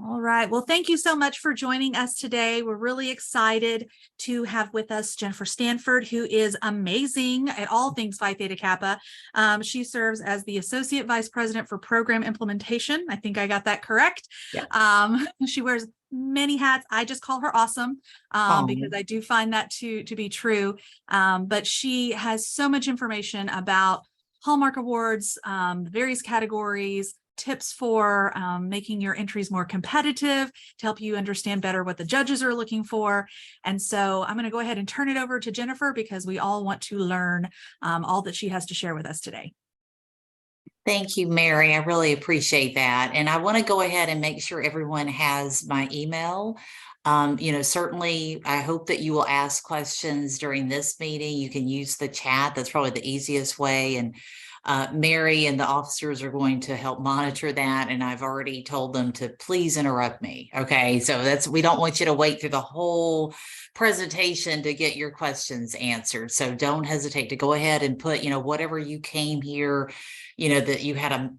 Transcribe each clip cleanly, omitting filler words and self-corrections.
All right. Well, thank you so much for joining us today. We're really excited to have with us Jennifer Stanford, who is amazing at all things Phi Theta Kappa. She serves as the Associate Vice President for Program Implementation. I think I got that correct. Yeah. She wears many hats. I just call her awesome because I do find that to be true. But she has so much information about Hallmark Awards, various categories, tips for making your entries more competitive to help you understand better what the judges are looking for. And so I'm going to go ahead and turn it over to Jennifer because we all want to learn all that she has to share with us today. Thank you, Mary. I really appreciate that. And I want to go ahead and make sure everyone has my email. Certainly, I hope that you will ask questions during this meeting. You can use the chat. That's probably the easiest way. And Mary and the officers are going to help monitor that. And I've already told them to please interrupt me. Okay. So we don't want you to wait through the whole presentation to get your questions answered. So don't hesitate to go ahead and put, whatever you came here, that you had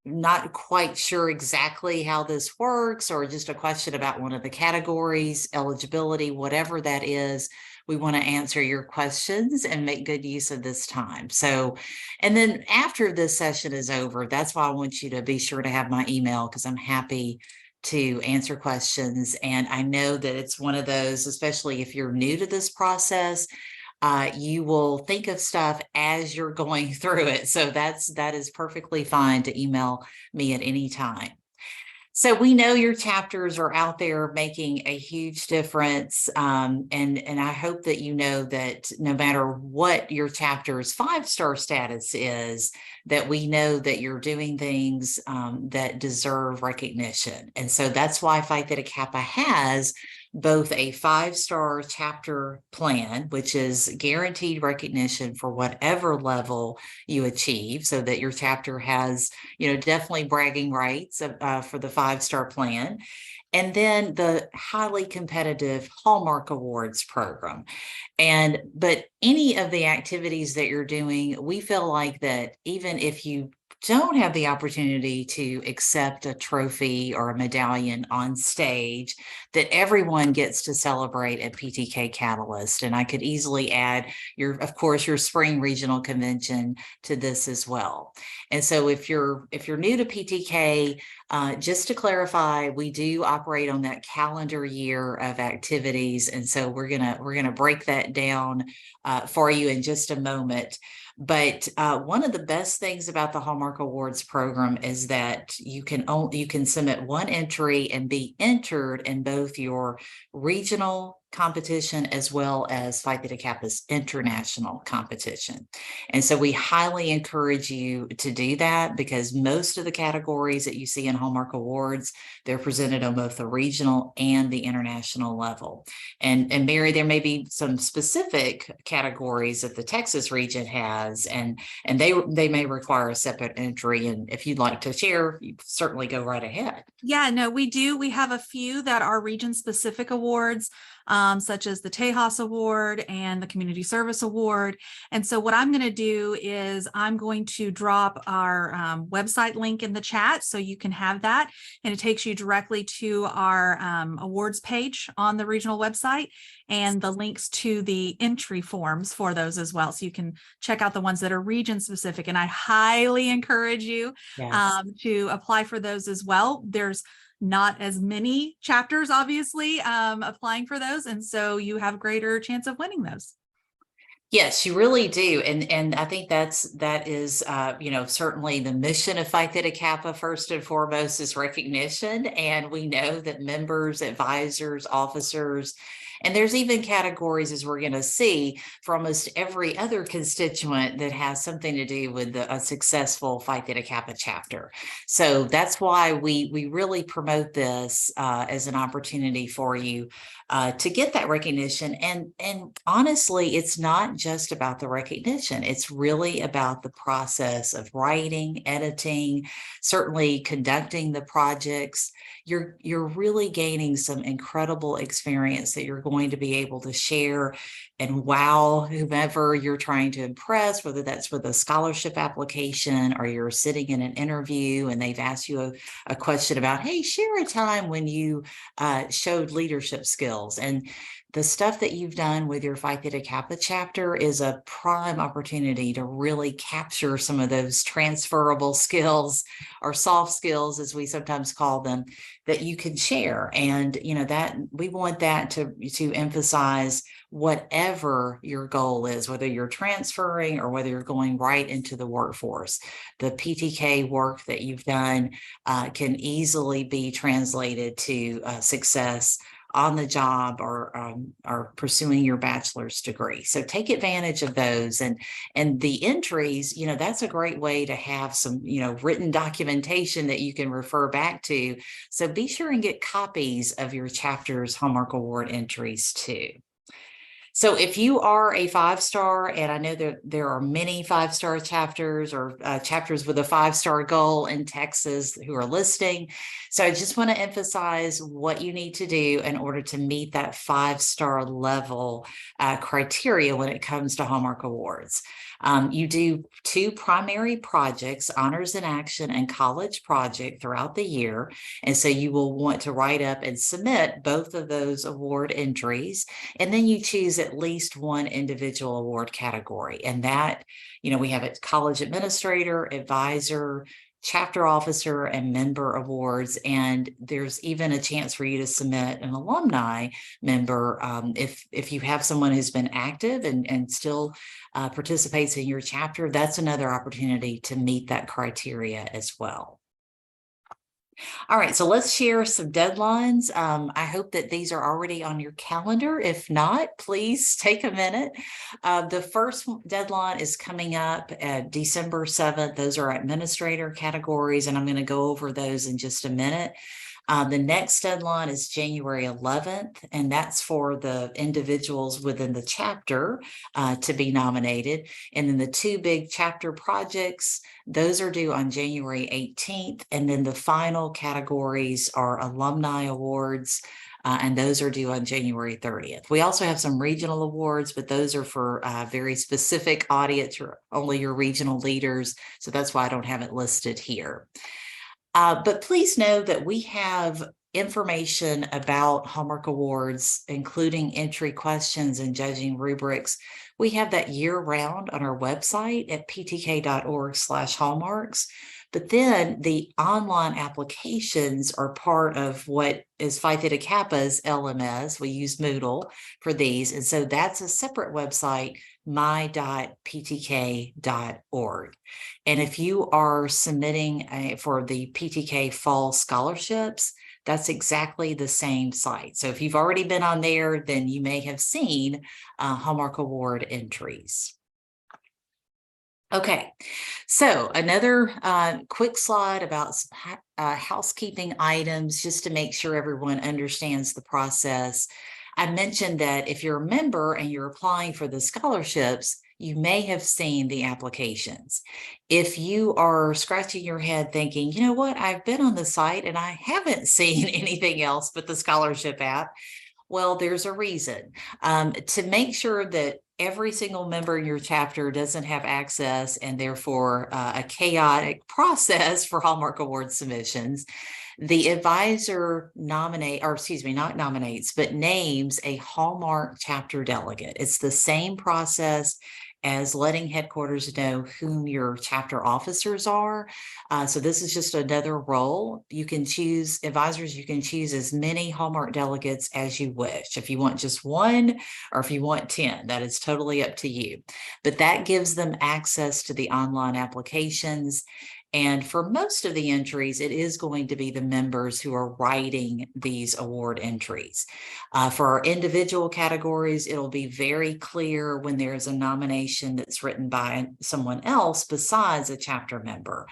not quite sure exactly how this works, or just a question about one of the categories, eligibility, whatever that is. We want to answer your questions and make good use of this time. So, and then after this session is over, that's why I want you to be sure to have my email, because I'm happy to answer questions. And I know that it's one of those, especially if you're new to this process, you will think of stuff as you're going through it. So that is perfectly fine to email me at any time. So we know your chapters are out there making a huge difference. And I hope that you know that no matter what your chapter's 5-star status is, that we know that you're doing things that deserve recognition. And so that's why Phi Theta Kappa has both a 5-star chapter plan, which is guaranteed recognition for whatever level you achieve, so that your chapter has, definitely bragging rights for the 5-star plan. And then the highly competitive Hallmark Awards program. But any of the activities that you're doing, we feel like that even if you don't have the opportunity to accept a trophy or a medallion on stage, that everyone gets to celebrate at PTK Catalyst. And I could easily add of course, your spring regional convention to this as well. And so if you're new to PTK, just to clarify, we do operate on that calendar year of activities. And so we're gonna break that down for you in just a moment. But one of the best things about the Hallmark Awards program is that you can submit one entry and be entered in both your regional competition as well as Phi Theta Kappa's international competition. And so we highly encourage you to do that, because most of the categories that you see in Hallmark Awards, they're presented on both the regional and the international level. And Mary, there may be some specific categories that the Texas region has, and they may require a separate entry. And if you'd like to share, you certainly go right ahead. Yeah, no, we do. We have a few that are region-specific awards, such as the Tejas Award and the Community Service Award. And so what I'm going to do is I'm going to drop our website link in the chat so you can have that. And it takes you directly to our awards page on the regional website, and the links to the entry forms for those as well. So you can check out the ones that are region specific. And I highly encourage you to apply for those as well. There's not as many chapters, obviously, applying for those. And so you have greater chance of winning those. Yes, you really do. And I think that is, certainly the mission of Phi Theta Kappa, first and foremost, is recognition. And we know that members, advisors, officers, and there's even categories, as we're going to see, for almost every other constituent that has something to do with a successful Phi Theta Kappa chapter. So that's why we really promote this as an opportunity for you to get that recognition. And honestly, it's not just about the recognition. It's really about the process of writing, editing, certainly conducting the projects. You're really gaining some incredible experience that you're going to be able to share and wow whomever you're trying to impress, whether that's with a scholarship application or you're sitting in an interview and they've asked you a question about, hey, share a time when you showed leadership skills. And the stuff that you've done with your Phi Theta Kappa chapter is a prime opportunity to really capture some of those transferable skills or soft skills, as we sometimes call them, that you can share. And, you know, that we want that to emphasize whatever your goal is, whether you're transferring or whether you're going right into the workforce. The PTK work that you've done can easily be translated to success on the job or pursuing your bachelor's degree. So take advantage of those. And the entries, you know, that's a great way to have some, you know, written documentation that you can refer back to. So be sure and get copies of your chapter's Hallmark Award entries too. So if you are a 5-star, and I know that there are many 5-star chapters or chapters with a 5-star goal in Texas who are listing. So I just want to emphasize what you need to do in order to meet that 5-star level criteria when it comes to Hallmark Awards. You do 2 primary projects, Honors in Action and College Project, throughout the year. And so you will want to write up and submit both of those award entries. And then you choose at least one individual award category. And that, you know, we have a college administrator, advisor, chapter officer, and member awards. And there's even a chance for you to submit an alumni member if you have someone who's been active and still participates in your chapter. That's another opportunity to meet that criteria as well. All right, so let's share some deadlines. I hope that these are already on your calendar. If not, please take a minute. The first deadline is coming up at December 7th. Those are administrator categories, and I'm going to go over those in just a minute. The next deadline is January 11th, and that's for the individuals within the chapter to be nominated. And then the 2 big chapter projects, those are due on January 18th. And then the final categories are alumni awards, and those are due on January 30th. We also have some regional awards, but those are for very specific audience, or only your regional leaders. So that's why I don't have it listed here. But please know that we have information about Hallmark Awards, including entry questions and judging rubrics. We have that year-round on our website at ptk.org/hallmarks. But then the online applications are part of what is Phi Theta Kappa's LMS. We use Moodle for these. And so that's a separate website, my.ptk.org. And if you are submitting for the PTK Fall Scholarships, that's exactly the same site. So if you've already been on there, then you may have seen Hallmark Award entries. Okay, so another quick slide about some housekeeping items, just to make sure everyone understands the process. I mentioned that if you're a member and you're applying for the scholarships, you may have seen the applications. If you are scratching your head thinking, you know what, I've been on the site and I haven't seen anything else but the scholarship app, well, there's a reason. To make sure that every single member in your chapter doesn't have access, and therefore a chaotic process for Hallmark Award submissions, the advisor names a Hallmark chapter delegate. It's the same process as letting headquarters know whom your chapter officers are. So this is just another role. You can choose advisors, you can choose as many Hallmark delegates as you wish. If you want just 1 or if you want 10, that is totally up to you. But that gives them access to the online applications. And for most of the entries, it is going to be the members who are writing these award entries. For our individual categories, it'll be very clear when there's a nomination that's written by someone else besides a chapter member,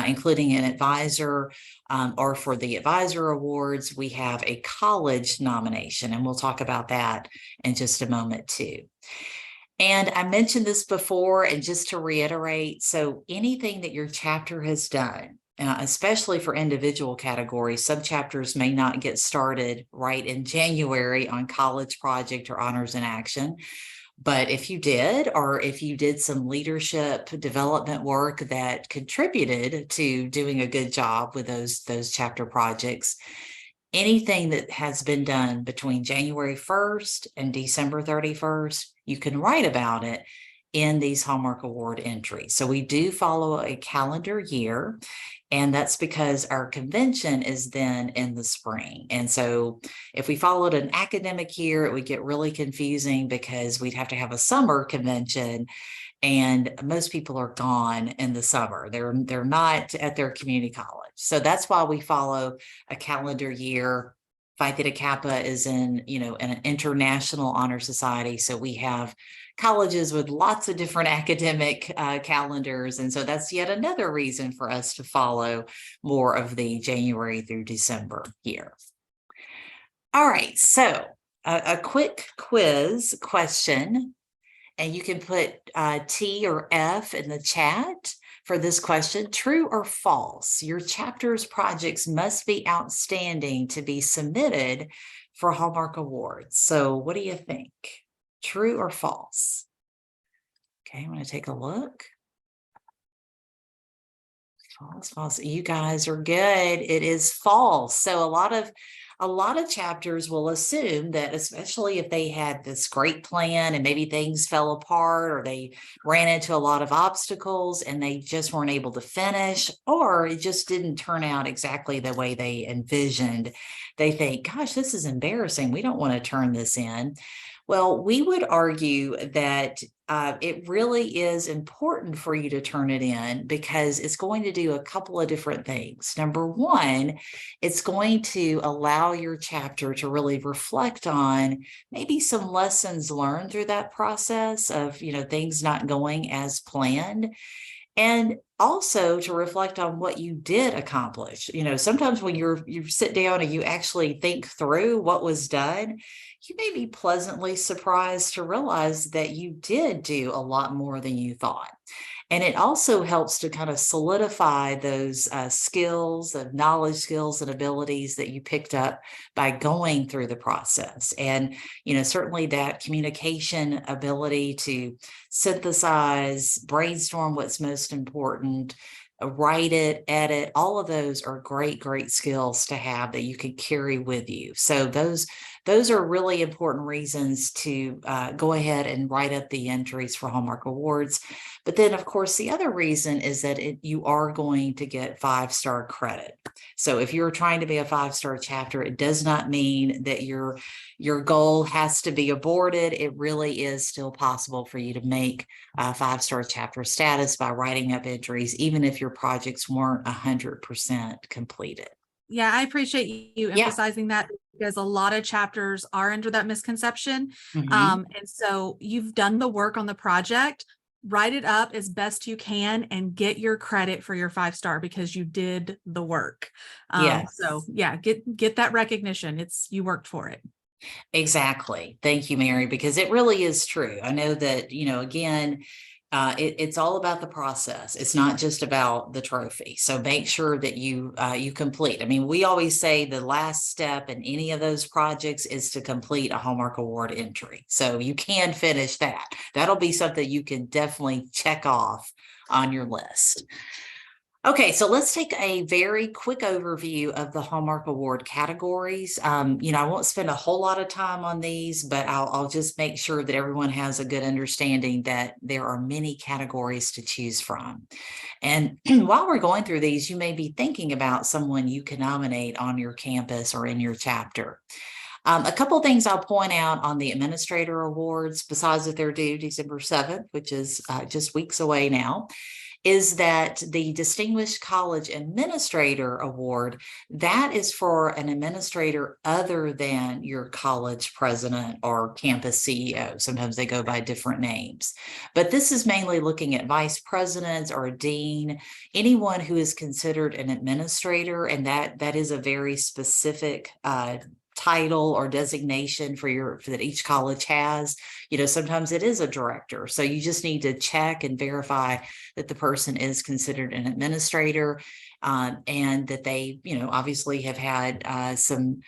including an advisor, or for the advisor awards, we have a college nomination, and we'll talk about that in just a moment too. And I mentioned this before, and just to reiterate, so anything that your chapter has done especially for individual categories. Subchapters may not get started right in January on college project or honors in action. But if you did, or if you did some leadership development work that contributed to doing a good job with those chapter projects, anything that has been done between January 1st and December 31st, you can write about it in these Hallmark Award entries. So we do follow a calendar year, and that's because our convention is then in the spring. And so if we followed an academic year, it would get really confusing because we'd have to have a summer convention, and most people are gone in the summer. They're not at their community college. So that's why we follow a calendar year. Phi Theta Kappa is in, an international honor society. So we have colleges with lots of different academic calendars. And so that's yet another reason for us to follow more of the January through December year. All right, so a quick quiz question, and you can put T or F in the chat for this question. True or false? Your chapter's projects must be outstanding to be submitted for Hallmark Awards. So what do you think? True or false? Okay, I'm going to take a look. False. You guys are good. It is false. So a lot of chapters will assume that, especially if they had this great plan and maybe things fell apart, or they ran into a lot of obstacles and they just weren't able to finish, or it just didn't turn out exactly the way they envisioned, they think, gosh, this is embarrassing. We don't want to turn this in. Well, we would argue that it really is important for you to turn it in, because it's going to do a couple of different things. Number one, it's going to allow your chapter to really reflect on maybe some lessons learned through that process of, things not going as planned. And also to reflect on what you did accomplish. Sometimes when you sit down and you actually think through what was done, you may be pleasantly surprised to realize that you did do a lot more than you thought. And it also helps to kind of solidify those skills, of knowledge, skills, and abilities that you picked up by going through the process. And, certainly that communication ability to synthesize, brainstorm what's most important, write it, edit, all of those are great skills to have that you can carry with you. So those are really important reasons to go ahead and write up the entries for Hallmark Awards. But then, of course, the other reason is that you are going to get 5-star credit. So if you're trying to be a 5-star chapter, it does not mean that your goal has to be aborted. It really is still possible for you to make 5-star chapter status by writing up entries, even if your projects weren't 100% completed. Yeah, I appreciate you emphasizing that, because a lot of chapters are under that misconception. And so you've done the work on the project. Write it up as best you can and get your credit for your 5-star, because you did the work. So yeah, get that recognition. You worked for it. Exactly. Thank you, Mary, because it really is true. I know that, again, it's all about the process. It's not just about the trophy. So make sure that you complete. I mean, we always say the last step in any of those projects is to complete a Hallmark Award entry. So you can finish that. That'll be something you can definitely check off on your list. Okay, so let's take a very quick overview of the Hallmark Award categories. I won't spend a whole lot of time on these, but I'll just make sure that everyone has a good understanding that there are many categories to choose from. And while we're going through these, you may be thinking about someone you can nominate on your campus or in your chapter. A couple of things I'll point out on the Administrator Awards, besides that they're due December 7th, which is just weeks away now, is that the Distinguished College Administrator Award, that is for an administrator other than your college president or campus CEO. Sometimes they go by different names. But this is mainly looking at vice presidents or a dean, anyone who is considered an administrator, and that is a very specific title or designation that each college has. Sometimes it is a director. So you just need to check and verify that the person is considered an administrator. and that they, obviously have had some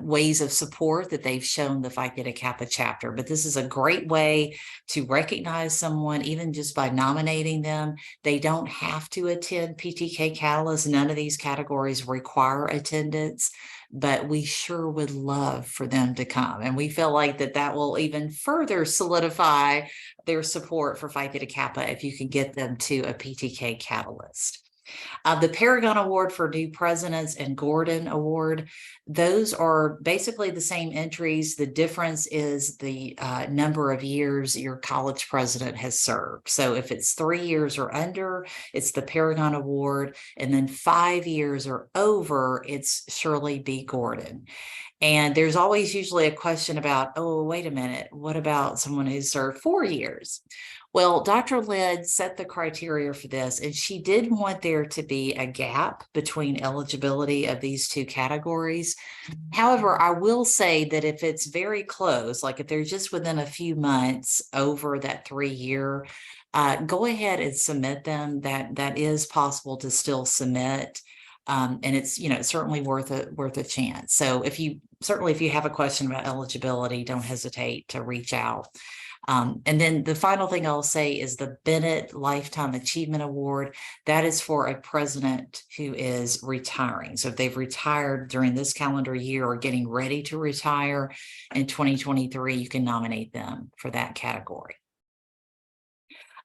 ways of support that they've shown the Phi Theta Kappa chapter. But this is a great way to recognize someone, even just by nominating them. They don't have to attend PTK Catalyst. None of these categories require attendance, but we sure would love for them to come. And we feel like that will even further solidify their support for Phi Theta Kappa if you can get them to a PTK Catalyst. The Paragon Award for New Presidents and Gordon Award, those are basically the same entries. The difference is the number of years your college president has served. So if it's 3 years or under, it's the Paragon Award, and then 5 years or over, it's Shirley B. Gordon. And there's always usually a question about, oh, wait a minute, what about someone who's served 4 years? Well, Dr. Lid set the criteria for this, and she did want there to be a gap between eligibility of these two categories. However, I will say that if it's very close, like if they're just within a few months over that 3 year, go ahead and submit them. That is possible to still submit. And it's, certainly worth a chance. So if you have a question about eligibility, don't hesitate to reach out. And then the final thing I'll say is the Bennett Lifetime Achievement Award. That is for a president who is retiring. So if they've retired during this calendar year or getting ready to retire in 2023, you can nominate them for that category.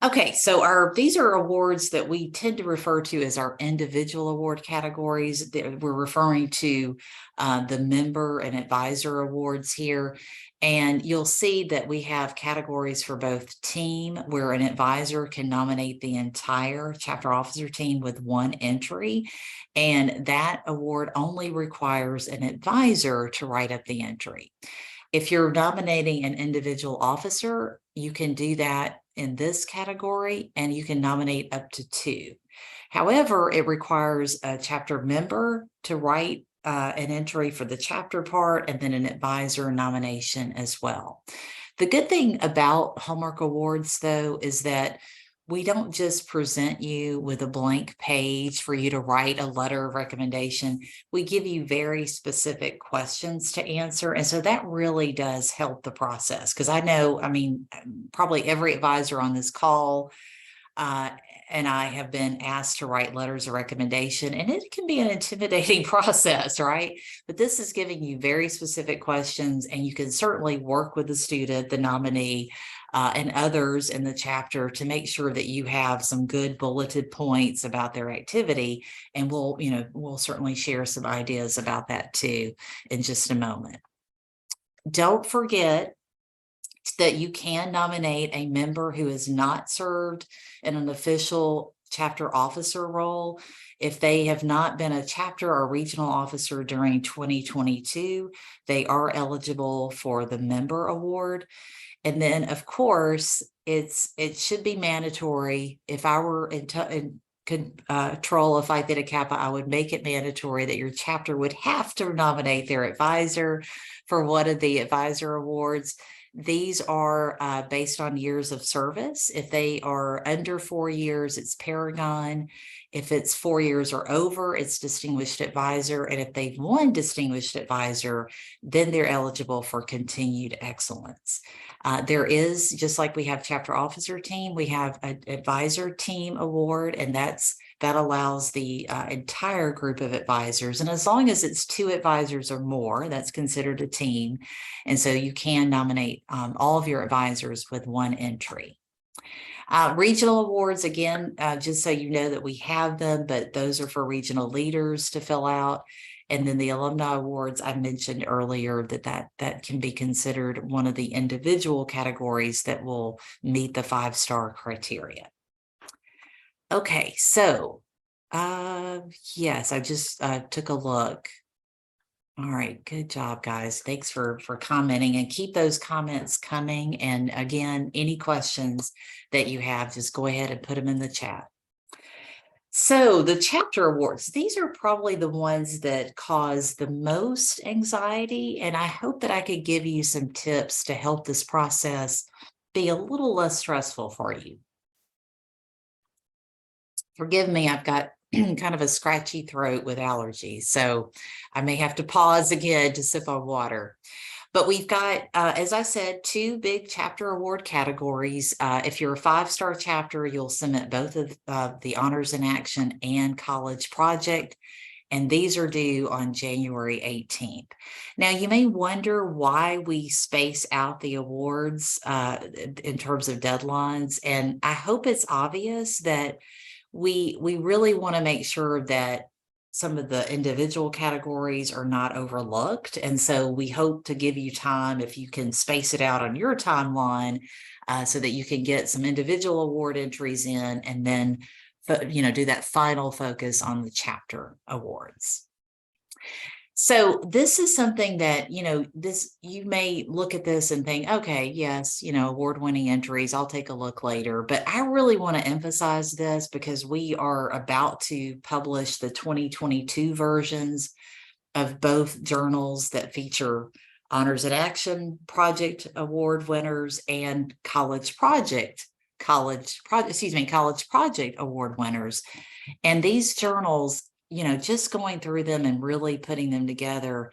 Okay, so these are awards that we tend to refer to as our individual award categories. We're referring to the member and advisor awards here. And you'll see that we have categories for both team, where an advisor can nominate the entire chapter officer team with one entry. And that award only requires an advisor to write up the entry. If you're nominating an individual officer, you can do that in this category, and you can nominate up to 2. However, it requires a chapter member to write an entry for the chapter part, and then an advisor nomination as well. The good thing about Hallmark Awards, though, is that we don't just present you with a blank page for you to write a letter of recommendation. We give you very specific questions to answer. And so that really does help the process. Because I know, probably every advisor on this call and I have been asked to write letters of recommendation, and it can be an intimidating process, right? But this is giving you very specific questions, and you can certainly work with the student, the nominee, and others in the chapter to make sure that you have some good bulleted points about their activity. And we'll certainly share some ideas about that too in just a moment. Don't forget that you can nominate a member who has not served in an official chapter officer role. If they have not been a chapter or regional officer during 2022, they are eligible for the member award. And then, of course, it should be mandatory. If I were in control of Phi Theta Kappa, I would make it mandatory that your chapter would have to nominate their advisor for one of the advisor awards. These are based on years of service. If they are under 4 years, it's Paragon. If it's 4 years or over, it's Distinguished Advisor. And if they've won Distinguished Advisor, then they're eligible for Continued Excellence. There is, just like we have Chapter Officer Team, we have an Advisor Team Award, and that allows the entire group of advisors. And as long as it's 2 advisors or more, that's considered a team. And so you can nominate all of your advisors with one entry. Regional awards, again, just so you know that we have them, but those are for regional leaders to fill out. And then the alumni awards, I mentioned earlier that can be considered one of the individual categories that will meet the 5-star criteria. Okay, so yes, I just took a look. All right, good job, guys. Thanks for commenting, and keep those comments coming. And again, any questions that you have, just go ahead and put them in the chat. So the chapter awards, these are probably the ones that cause the most anxiety, and I hope that I could give you some tips to help this process be a little less stressful for you. Forgive me, I've got kind of a scratchy throat with allergies. So I may have to pause again to sip on water. But we've got, as I said, 2 big chapter award categories. If you're a 5-star chapter, you'll submit both of the Honors in Action and College Project. And these are due on January 18th. Now, you may wonder why we space out the awards in terms of deadlines. And I hope it's obvious that we really want to make sure that some of the individual categories are not overlooked. And so we hope to give you time, if you can space it out on your timeline, so that you can get some individual award entries in, and then do that final focus on the chapter awards. So this is something that, you may look at this and think, okay, yes, award-winning entries, I'll take a look later. But I really want to emphasize this because we are about to publish the 2022 versions of both journals that feature Honors in Action Project Award winners and College Project Award winners. And these journals, just going through them and really putting them together,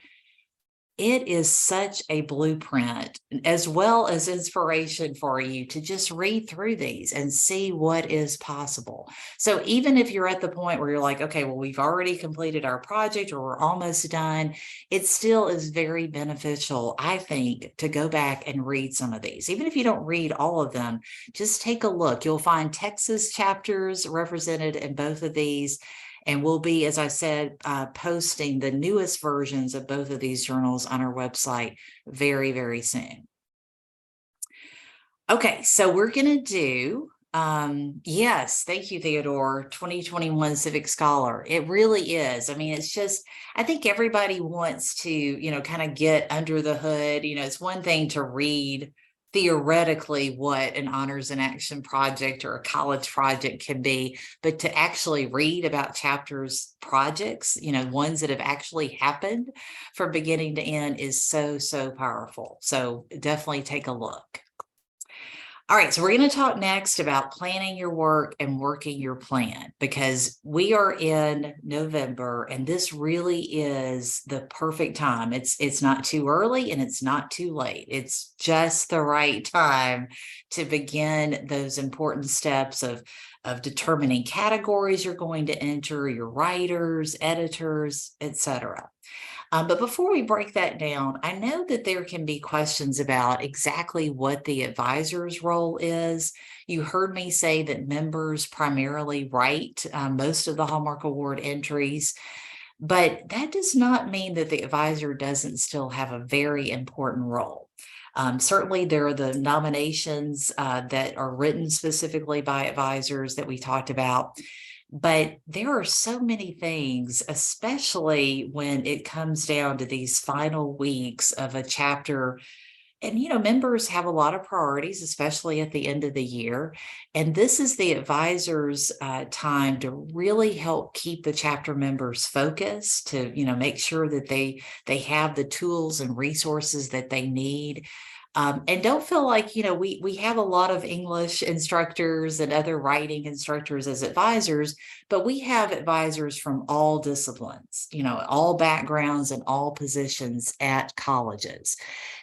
it is such a blueprint as well as inspiration for you to just read through these and see what is possible. So even if you're at the point where you're like, okay, well, we've already completed our project or we're almost done, it still is very beneficial, I think, to go back and read some of these. Even if you don't read all of them, just take a look. You'll find Texas chapters represented in both of these. And we'll be, as I said, posting the newest versions of both of these journals on our website very, very soon. Okay, so we're going to do, yes, thank you, Theodore, 2021 Civic Scholar. It really is. I mean, it's just, I think everybody wants to, kind of get under the hood. It's one thing to read theoretically what an Honors in Action project or a college project can be, but to actually read about chapters projects, ones that have actually happened from beginning to end is so, so powerful. So definitely take a look. All right, so we're going to talk next about planning your work and working your plan, because we are in November and this really is the perfect time. It's not too early and it's not too late. It's just the right time to begin those important steps of determining categories you're going to enter, your writers, editors, etc. But before we break that down, I know that there can be questions about exactly what the advisor's role is. You heard me say that members primarily write most of the Hallmark Award entries, but that does not mean that the advisor doesn't still have a very important role. Certainly, there are the nominations that are written specifically by advisors that we talked about. But there are so many things, especially when it comes down to these final weeks of a chapter. And, members have a lot of priorities, especially at the end of the year. And this is the advisor's time to really help keep the chapter members focused, to, make sure that they have the tools and resources that they need. And don't feel like, we have a lot of English instructors and other writing instructors as advisors, but we have advisors from all disciplines, all backgrounds and all positions at colleges.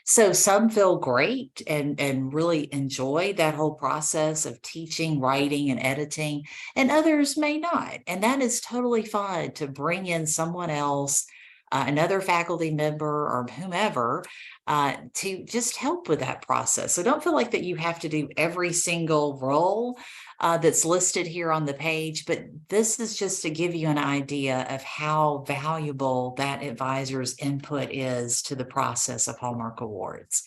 So some feel great and really enjoy that whole process of teaching, writing, and editing, and others may not. And that is totally fine to bring in someone else, another faculty member or whomever, to just help with that process. So don't feel like that you have to do every single role that's listed here on the page, but this is just to give you an idea of how valuable that advisor's input is to the process of Hallmark Awards.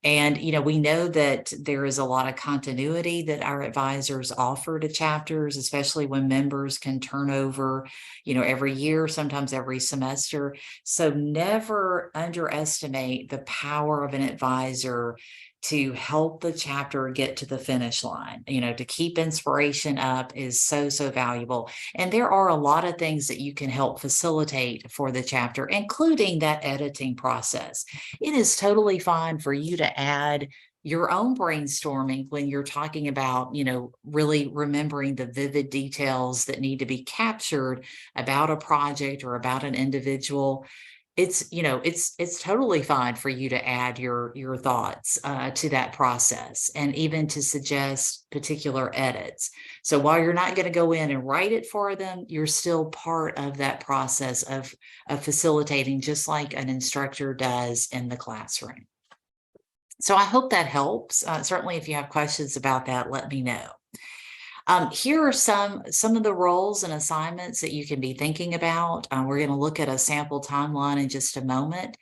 And, we know that there is a lot of continuity that our advisors offer to chapters, especially when members can turn over, every year, sometimes every semester. So never underestimate the power of an advisor to help the chapter get to the finish line. To keep inspiration up is so, so valuable. And there are a lot of things that you can help facilitate for the chapter, including that editing process. It is totally fine for you to add your own brainstorming when you're talking about, really remembering the vivid details that need to be captured about a project or about an individual. It's totally fine for you to add your thoughts to that process, and even to suggest particular edits. So while you're not going to go in and write it for them, you're still part of that process of facilitating, just like an instructor does in the classroom. So I hope that helps. Certainly, if you have questions about that, let me know. Here are some of the roles and assignments that you can be thinking about. We're going to look at a sample timeline in just a moment.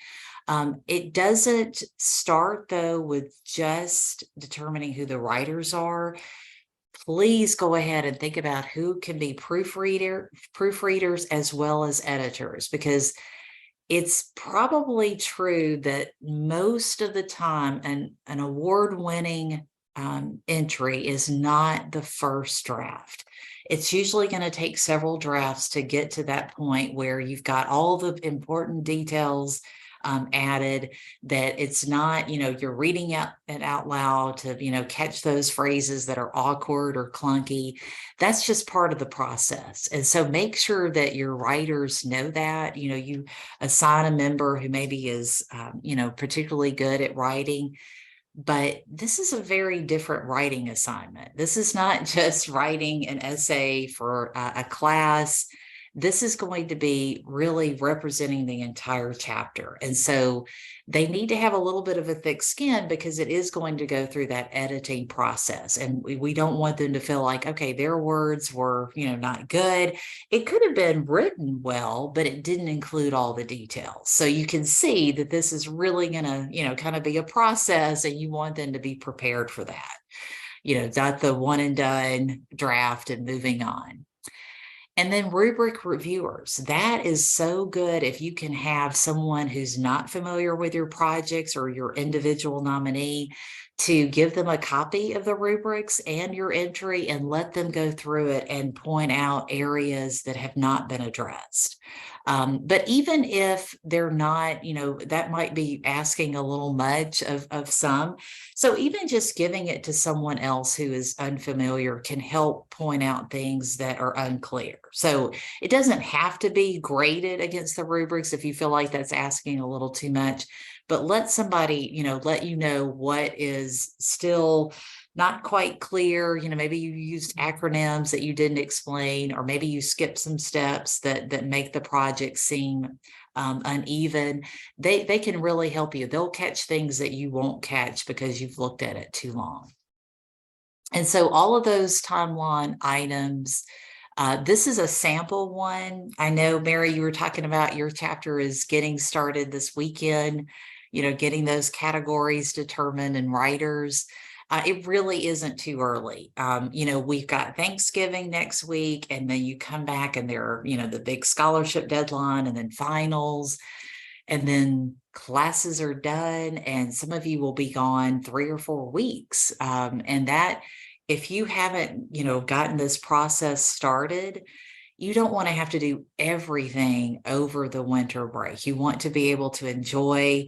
It doesn't start, though, with just determining who the writers are. Please go ahead and think about who can be proofreaders as well as editors, because it's probably true that most of the time an award-winning entry is not the first draft. It's usually going to take several drafts to get to that point where you've got all the important details added, that it's not, you're reading it out loud to, catch those phrases that are awkward or clunky. That's just part of the process. And so make sure that your writers know that, you assign a member who maybe is, particularly good at writing. But this is a very different writing assignment. This is not just writing an essay for a class. This is going to be really representing the entire chapter. And so they need to have a little bit of a thick skin, because it is going to go through that editing process. And we don't want them to feel like, okay, their words were, not good. It could have been written well, but it didn't include all the details. So you can see that this is really going to, kind of be a process, and you want them to be prepared for that. Not the one and done draft and moving on. And then rubric reviewers. That is so good if you can have someone who's not familiar with your projects or your individual nominee, to give them a copy of the rubrics and your entry and let them go through it and point out areas that have not been addressed. But even if they're not, that might be asking a little much of some. So even just giving it to someone else who is unfamiliar can help point out things that are unclear. So it doesn't have to be graded against the rubrics if you feel like that's asking a little too much, but let somebody, let you know what is still not quite clear. Maybe you used acronyms that you didn't explain, or maybe you skipped some steps that make the project seem uneven. They can really help you. They'll catch things that you won't catch because you've looked at it too long. And so all of those timeline items, this is a sample one. I know, Mary, you were talking about your chapter is getting started this weekend, getting those categories determined and writers. It really isn't too early. We've got Thanksgiving next week, and then you come back and there are, the big scholarship deadline, and then finals, and then classes are done, and some of you will be gone 3 or 4 weeks. And that, if you haven't, gotten this process started, you don't want to have to do everything over the winter break. You want to be able to enjoy,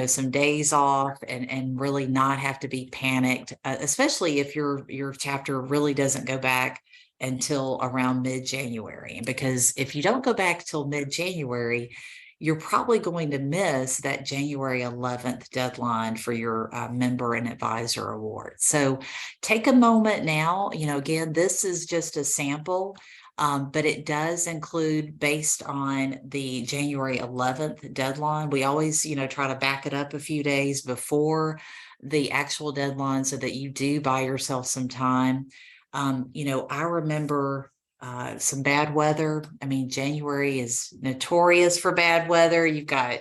some days off and really not have to be panicked, especially if your chapter really doesn't go back until around mid-January. And because if you don't go back till mid-January, you're probably going to miss that January 11th deadline for your member and advisor award. So take a moment now. Again, this is just a sample. But it does include, based on the January 11th deadline. We always, try to back it up a few days before the actual deadline so that you do buy yourself some time. I remember some bad weather. I mean, January is notorious for bad weather. You've got,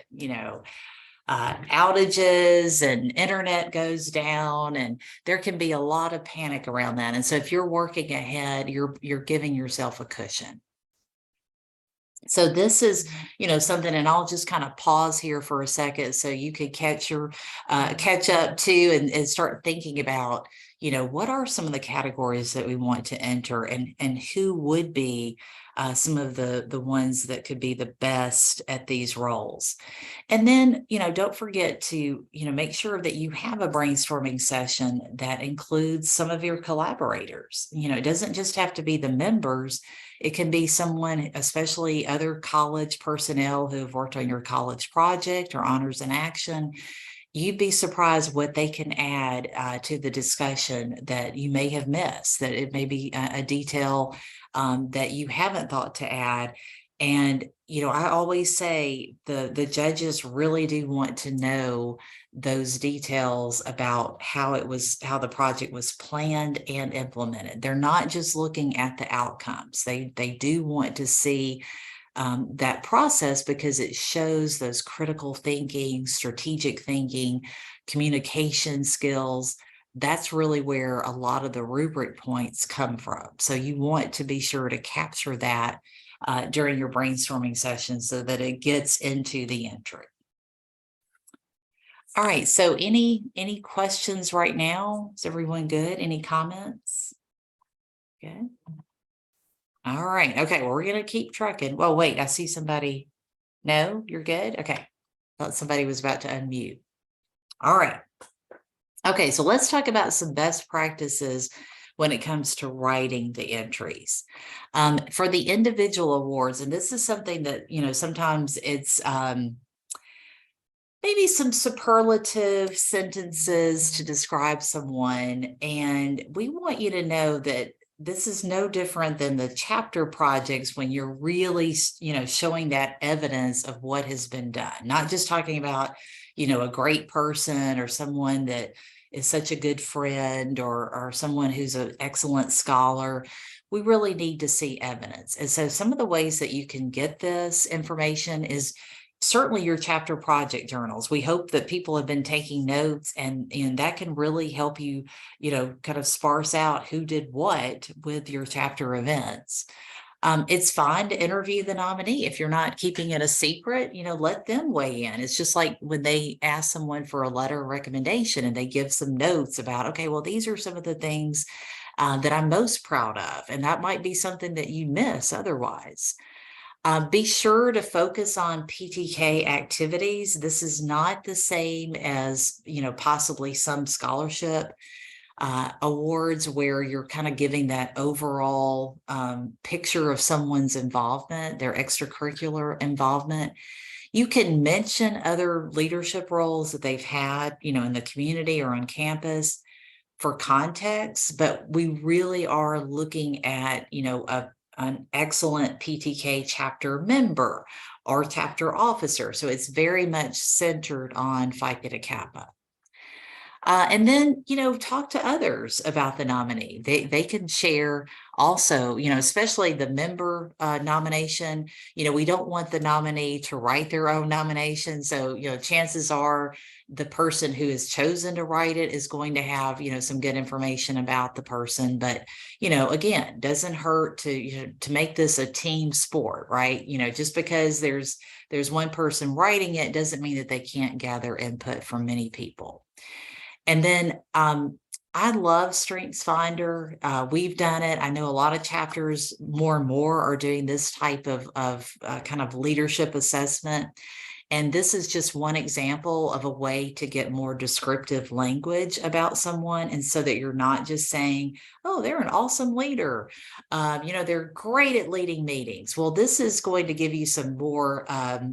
outages, and internet goes down, and there can be a lot of panic around that. And so if you're working ahead, you're giving yourself a cushion. So this is, something, and I'll just kind of pause here for a second so you could catch up to and start thinking about, what are some of the categories that we want to enter, and who would be some of the ones that could be the best at these roles. And then, don't forget to, make sure that you have a brainstorming session that includes some of your collaborators. It doesn't just have to be the members. It can be someone, especially other college personnel who have worked on your college project or honors in action. You'd be surprised what they can add to the discussion that you may have missed, that it may be a detail that you haven't thought to add. And, I always say the judges really do want to know those details about how the project was planned and implemented. They're not just looking at the outcomes. They do want to see that process, because it shows those critical thinking, strategic thinking, communication skills. That's really where a lot of the rubric points come from. So you want to be sure to capture that during your brainstorming session so that it gets into the entry. All right, so any questions right now? Is everyone good? Any comments? Good. All right. Okay. Well, we're going to keep trucking. Well, wait, I see somebody. No, you're good. Okay. Thought somebody was about to unmute. All right. Okay. So let's talk about some best practices when it comes to writing the entries for the individual awards. And this is something that, sometimes it's maybe some superlative sentences to describe someone. And we want you to know that this is no different than the chapter projects when you're really, showing that evidence of what has been done, not just talking about, a great person or someone that is such a good friend or someone who's an excellent scholar. We really need to see evidence. And so some of the ways that you can get this information is certainly your chapter project journals. We hope that people have been taking notes, and that can really help you, kind of sparse out who did what with your chapter events. It's fine to interview the nominee. If you're not keeping it a secret, let them weigh in. It's just like when they ask someone for a letter of recommendation and they give some notes about, okay, well, these are some of the things that I'm most proud of. And that might be something that you miss otherwise. Be sure to focus on PTK activities. This is not the same as, possibly some scholarship awards where you're kind of giving that overall picture of someone's involvement, their extracurricular involvement. You can mention other leadership roles that they've had, in the community or on campus for context, but we really are looking at, an excellent PTK chapter member or chapter officer. So it's very much centered on Phi Theta Kappa. And then, talk to others about the nominee. They can share also, especially the member nomination. We don't want the nominee to write their own nomination. So, chances are the person who is chosen to write it is going to have, some good information about the person. But, again, doesn't hurt to make this a team sport, right? Just because there's one person writing it doesn't mean that they can't gather input from many people. And then I love Strengths Finder. We've done it. I know a lot of chapters more and more are doing this type of kind of leadership assessment. And this is just one example of a way to get more descriptive language about someone. And so that you're not just saying, oh, they're an awesome leader. They're great at leading meetings. Well, this is going to give you some more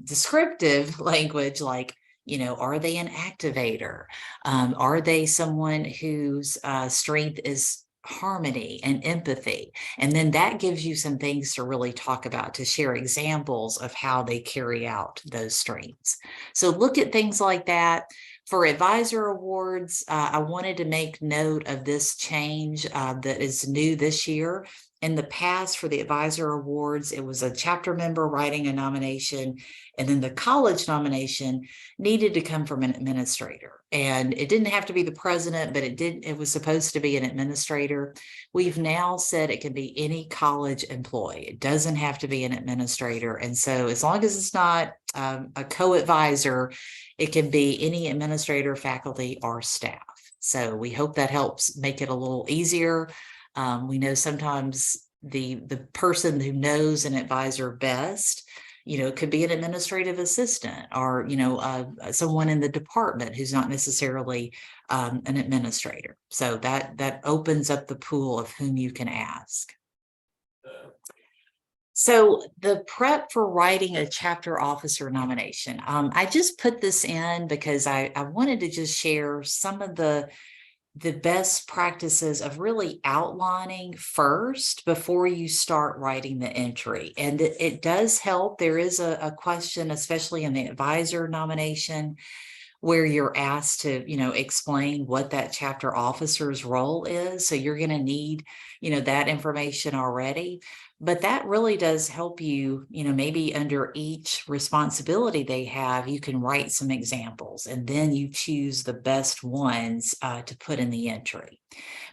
descriptive language like, are they an activator? Are they someone whose strength is harmony and empathy? And then that gives you some things to really talk about, to share examples of how they carry out those strengths. So look at things like that. For advisor awards, I wanted to make note of this change that is new this year. In the past, for the advisor awards, it was a chapter member writing a nomination, and then the college nomination needed to come from an administrator. And it didn't have to be the president, but it was supposed to be an administrator. We've now said it can be any college employee. It doesn't have to be an administrator. And so as long as it's not a co-advisor, it can be any administrator, faculty, or staff. So we hope that helps make it a little easier. We know sometimes the person who knows an advisor best, it could be an administrative assistant or, someone in the department who's not necessarily an administrator. So that opens up the pool of whom you can ask. So the prep for writing a chapter officer nomination, I just put this in because I wanted to just share some of the best practices of really outlining first before you start writing the entry. And it does help. There is a question, especially in the advisor nomination, where you're asked to, explain what that chapter officer's role is. So you're going to need, that information already. But that really does help you, maybe under each responsibility they have, you can write some examples and then you choose the best ones to put in the entry.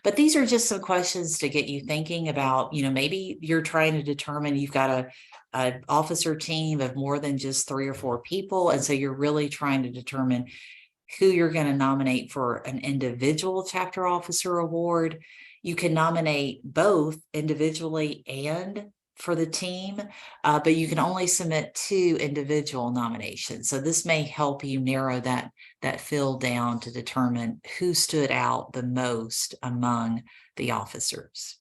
But these are just some questions to get you thinking about, maybe you're trying to determine you've got an officer team of more than just 3 or 4 people. And so you're really trying to determine who you're going to nominate for an individual chapter officer award. You can nominate both individually and for the team, but you can only submit 2 individual nominations. So this may help you narrow that field down to determine who stood out the most among the officers.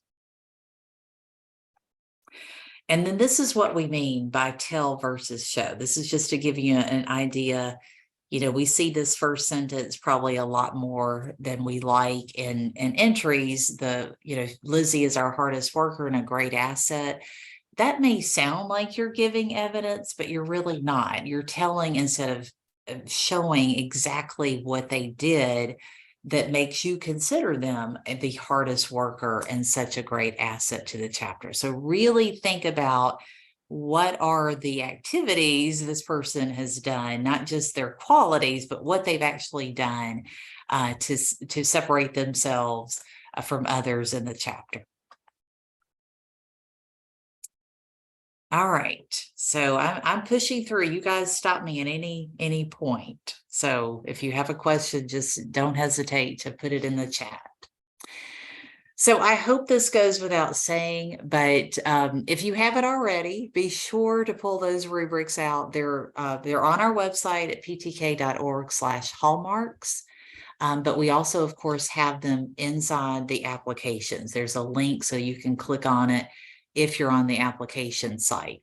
And then this is what we mean by tell versus show. This is just to give you an idea. We see this first sentence probably a lot more than we like in entries. Lizzie is our hardest worker and a great asset. That may sound like you're giving evidence, but you're really not. You're telling instead of showing exactly what they did that makes you consider them the hardest worker and such a great asset to the chapter. So really think about what are the activities this person has done, not just their qualities, but what they've actually done to separate themselves from others in the chapter. All right, so I'm pushing through. You guys stop me at any point. So if you have a question, just don't hesitate to put it in the chat. So I hope this goes without saying, but if you haven't already, be sure to pull those rubrics out. They're on our website at ptk.org/hallmarks. But we also, of course, have them inside the applications. There's a link so you can click on it if you're on the application site.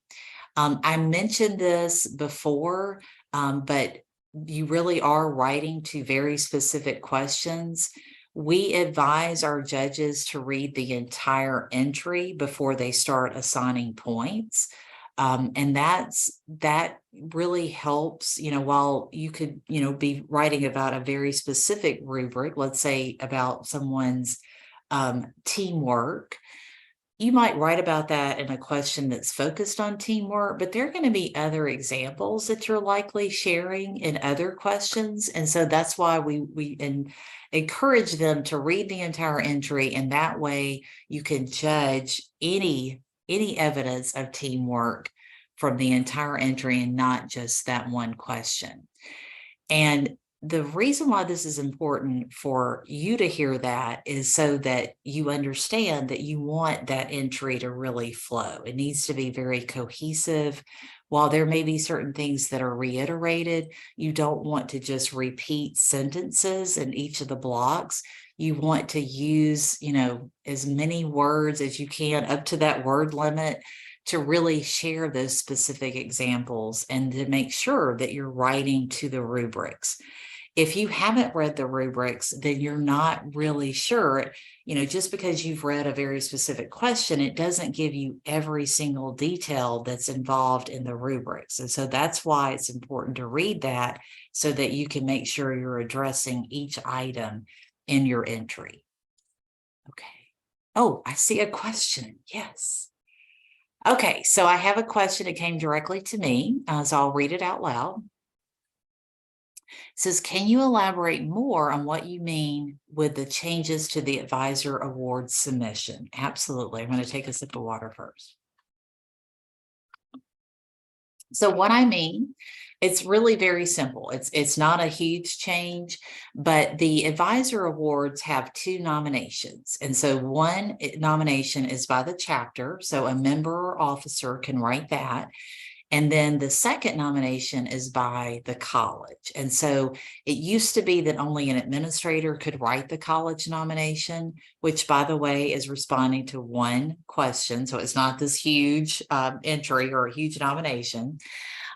I mentioned this before, but you really are writing to very specific questions. We advise our judges to read the entire entry before they start assigning points. And that really helps, while you could, be writing about a very specific rubric, let's say about someone's teamwork. You might write about that in a question that's focused on teamwork, but there are going to be other examples that you're likely sharing in other questions. And so that's why we encourage them to read the entire entry. And that way you can judge any evidence of teamwork from the entire entry and not just that one question. And the reason why this is important for you to hear that is so that you understand that you want that entry to really flow. It needs to be very cohesive. While there may be certain things that are reiterated, you don't want to just repeat sentences in each of the blocks. You want to use, as many words as you can up to that word limit to really share those specific examples and to make sure that you're writing to the rubrics. If you haven't read the rubrics, then you're not really sure, just because you've read a very specific question, it doesn't give you every single detail that's involved in the rubrics. And so that's why it's important to read that so that you can make sure you're addressing each item in your entry. Okay. Oh, I see a question. Yes. Okay, so I have a question that came directly to me, so I'll read it out loud. It says, can you elaborate more on what you mean with the changes to the advisor award submission? Absolutely. I'm going to take a sip of water first. So what I mean It's really very simple. It's not a huge change, but the advisor awards have 2 nominations. And so one nomination is by the chapter. So a member or officer can write that. And then the second nomination is by the college. And so it used to be that only an administrator could write the college nomination, which, by the way, is responding to 1 question. So it's not this huge entry or a huge nomination.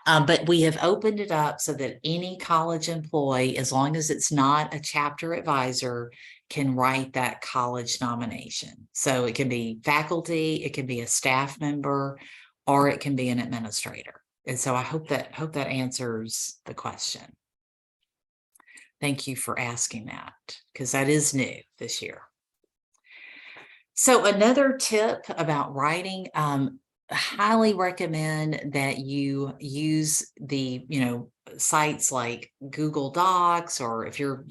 But we have opened it up so that any college employee, as long as it's not a chapter advisor, can write that college nomination. So it can be faculty, it can be a staff member, or it can be an administrator. And so I hope that answers the question. Thank you for asking that, because that is new this year. So another tip about writing, highly recommend that you use the, sites like Google Docs, or if you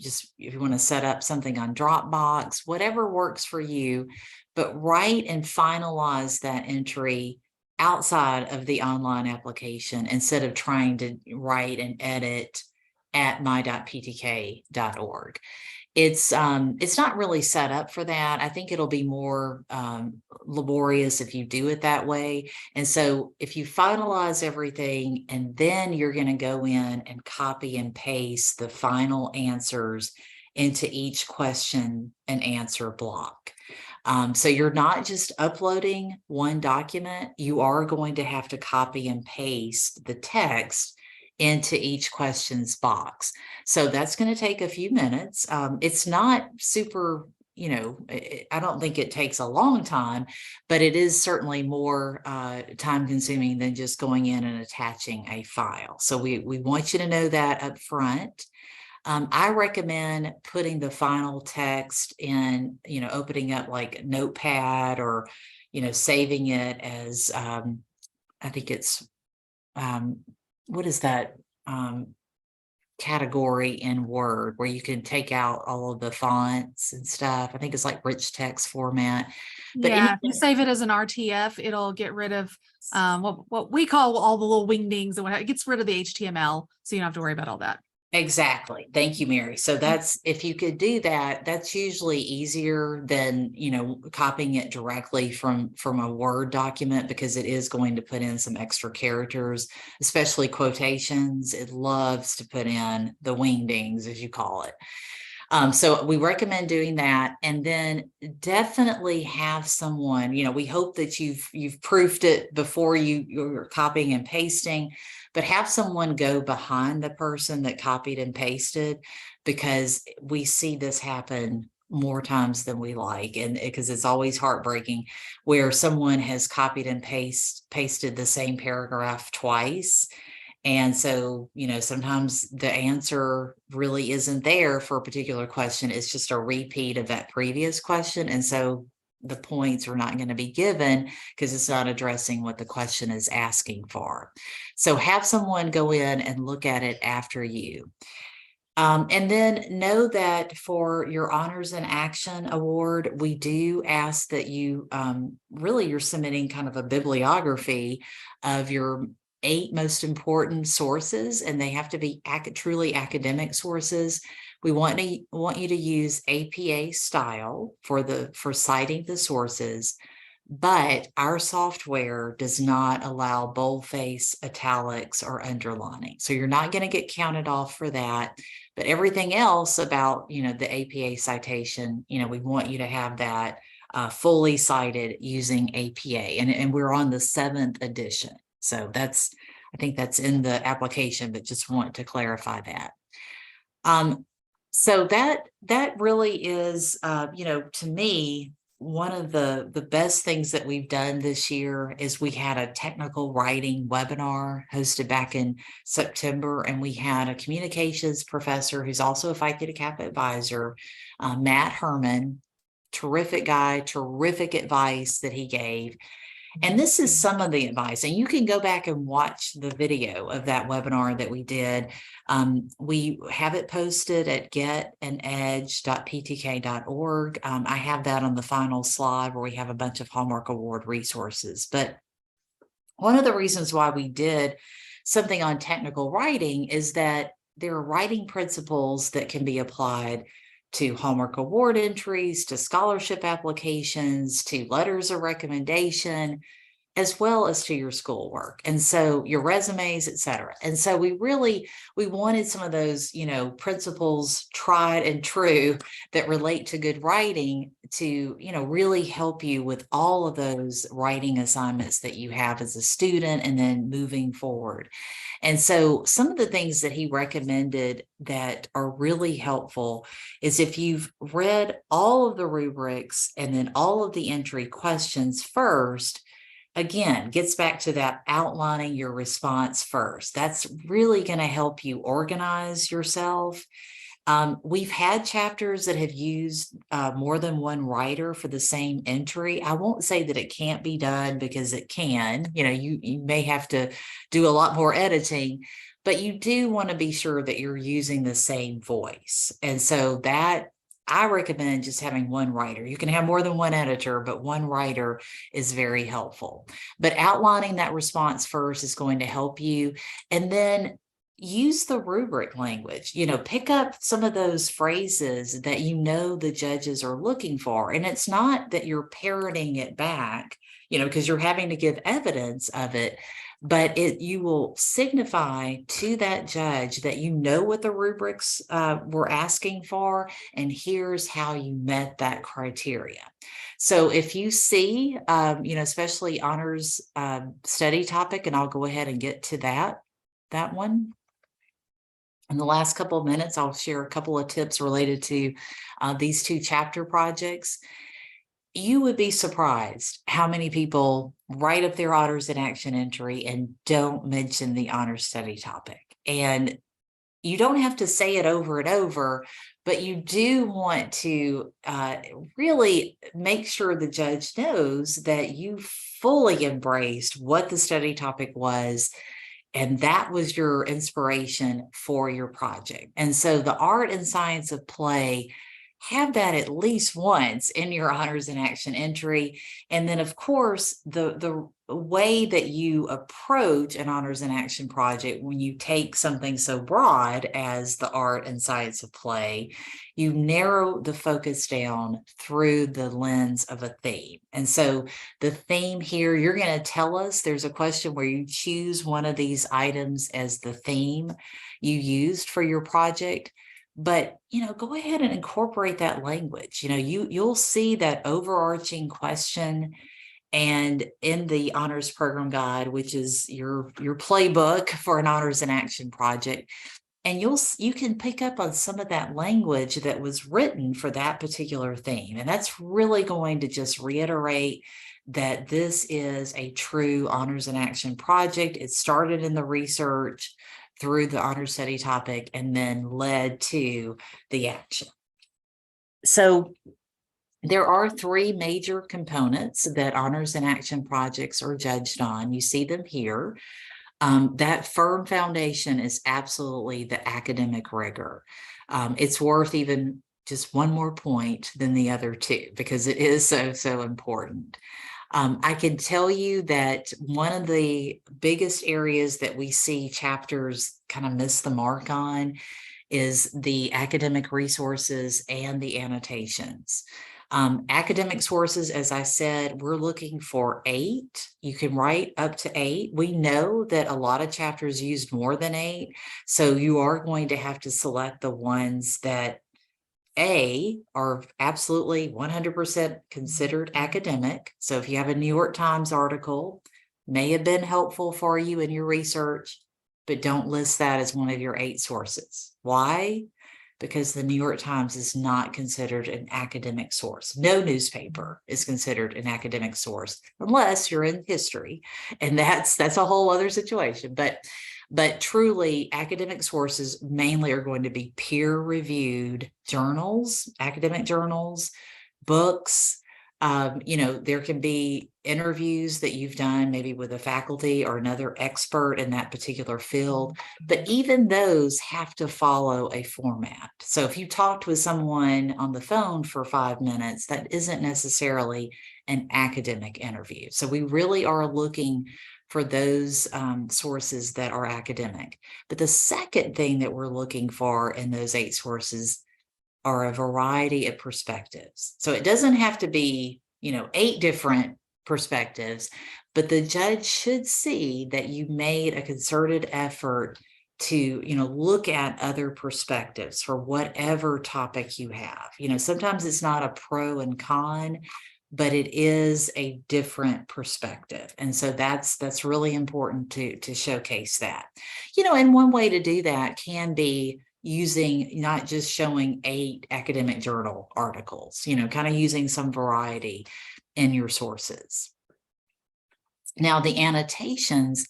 want to set up something on Dropbox, whatever works for you, but write and finalize that entry outside of the online application instead of trying to write and edit at my.ptk.org. It's not really set up for that. I think it'll be more laborious if you do it that way. And so if you finalize everything and then you're going to go in and copy and paste the final answers into each question and answer block. So you're not just uploading one document, you are going to have to copy and paste the text into each questions box. So that's going to take a few minutes. It's not super, I don't think it takes a long time, but it is certainly more time consuming than just going in and attaching a file. So we want you to know that up front. I recommend putting the final text in, opening up like Notepad, or, saving it as, I think it's, what is that category in Word where you can take out all of the fonts and stuff? I think it's like rich text format. But Yeah, if you save it as an RTF, it'll get rid of what we call all the little wingdings and it gets rid of the HTML, so you don't have to worry about all that. Exactly. Thank you, Mary. So that's, if you could do that, that's usually easier than, copying it directly from a Word document, because it is going to put in some extra characters, especially quotations. It loves to put in the wingdings, as you call it. So we recommend doing that, and then definitely have someone, we hope that you've proofed it before you're copying and pasting, but have someone go behind the person that copied and pasted, because we see this happen more times than we like, and because it's always heartbreaking where someone has copied and pasted the same paragraph twice. And so, sometimes the answer really isn't there for a particular question. It's just a repeat of that previous question. And so the points are not going to be given because it's not addressing what the question is asking for. So have someone go in and look at it after you. And then know that for your Honors in Action Award, we do ask that you you're submitting kind of a bibliography of your 8 most important sources, and they have to be truly academic sources. We want you to use APA style for citing the sources, but our software does not allow boldface, italics, or underlining. So you're not going to get counted off for that. But everything else about, the APA citation, we want you to have that fully cited using APA. And we're on the 7th edition. So I think that's in the application, but just want to clarify that. So that really is, to me, one of the best things that we've done this year is we had a technical writing webinar hosted back in September, and we had a communications professor who's also a Phi Theta Kappa advisor, Matt Herman, terrific guy, terrific advice that he gave. And this is some of the advice, and you can go back and watch the video of that webinar that we did. We have it posted at getanedge.ptk.org. I have that on the final slide where we have a bunch of Hallmark Award resources. But one of the reasons why we did something on technical writing is that there are writing principles that can be applied to Hallmark Award entries, to scholarship applications, to letters of recommendation, as well as to your schoolwork. And so your resumes, et cetera. And so we wanted some of those, principles tried and true that relate to good writing to, really help you with all of those writing assignments that you have as a student and then moving forward. And so some of the things that he recommended that are really helpful is if you've read all of the rubrics and then all of the entry questions first, again, gets back to that outlining your response first. That's really going to help you organize yourself. We've had chapters that have used more than one writer for the same entry. I won't say that it can't be done, because it can. You may have to do a lot more editing, but you do want to be sure that you're using the same voice. And so that I recommend just having one writer. You can have more than one editor, but one writer is very helpful. But outlining that response first is going to help you. And then use the rubric language, pick up some of those phrases that the judges are looking for. And it's not that you're parroting it back, because you're having to give evidence of it, but you will signify to that judge that what the rubrics were asking for, and here's how you met that criteria. So if you see, especially honors study topic, and I'll go ahead and get to that one. In the last couple of minutes, I'll share a couple of tips related to these 2 chapter projects. You would be surprised how many people write up their honors in action entry and don't mention the honors study topic. And you don't have to say it over and over, but you do want to really make sure the judge knows that you fully embraced what the study topic was, and that was your inspiration for your project. And so the art and science of play, have that at least once in your honors in action entry. And then, of course, the way that you approach an honors in action project, when you take something so broad as the art and science of play, you narrow the focus down through the lens of a theme. And so the theme here, you're going to tell us, there's a question where you choose one of these items as the theme you used for your project. But, go ahead and incorporate that language. You'll see that overarching question, and in the honors program guide, which is your playbook for an honors in action project, and you can pick up on some of that language that was written for that particular theme. And that's really going to just reiterate that this is a true honors in action project. It started in the research through the honors study topic and then led to the action. So there are 3 major components that honors and action projects are judged on. You see them here. That firm foundation is absolutely the academic rigor. It's worth even just one more point than the other 2, because it is so important. I can tell you that one of the biggest areas that we see chapters kind of miss the mark on is the academic resources and the annotations. Academic sources, as I said, we're looking for 8. You can write up to 8. We know that a lot of chapters use more than 8. So you are going to have to select the ones that are absolutely 100% considered academic. So if you have a New York Times article, may have been helpful for you in your research, but don't list that as one of your 8 sources. Why? Because the New York Times is not considered an academic source. No newspaper is considered an academic source unless you're in history, and that's a whole other situation. But truly, academic sources mainly are going to be peer-reviewed journals, academic journals, books. There can be interviews that you've done maybe with a faculty or another expert in that particular field, but even those have to follow a format. So if you talked with someone on the phone for 5 minutes, that isn't necessarily an academic interview. So we really are looking for those sources that are academic. But the second thing that we're looking for in those 8 sources are a variety of perspectives. So it doesn't have to be, 8 different perspectives, but the judge should see that you made a concerted effort to, look at other perspectives for whatever topic you have. Sometimes it's not a pro and con, but it is a different perspective. And so that's really important to showcase that. And one way to do that can be using, not just showing 8 academic journal articles, kind of using some variety in your sources. Now, the annotations,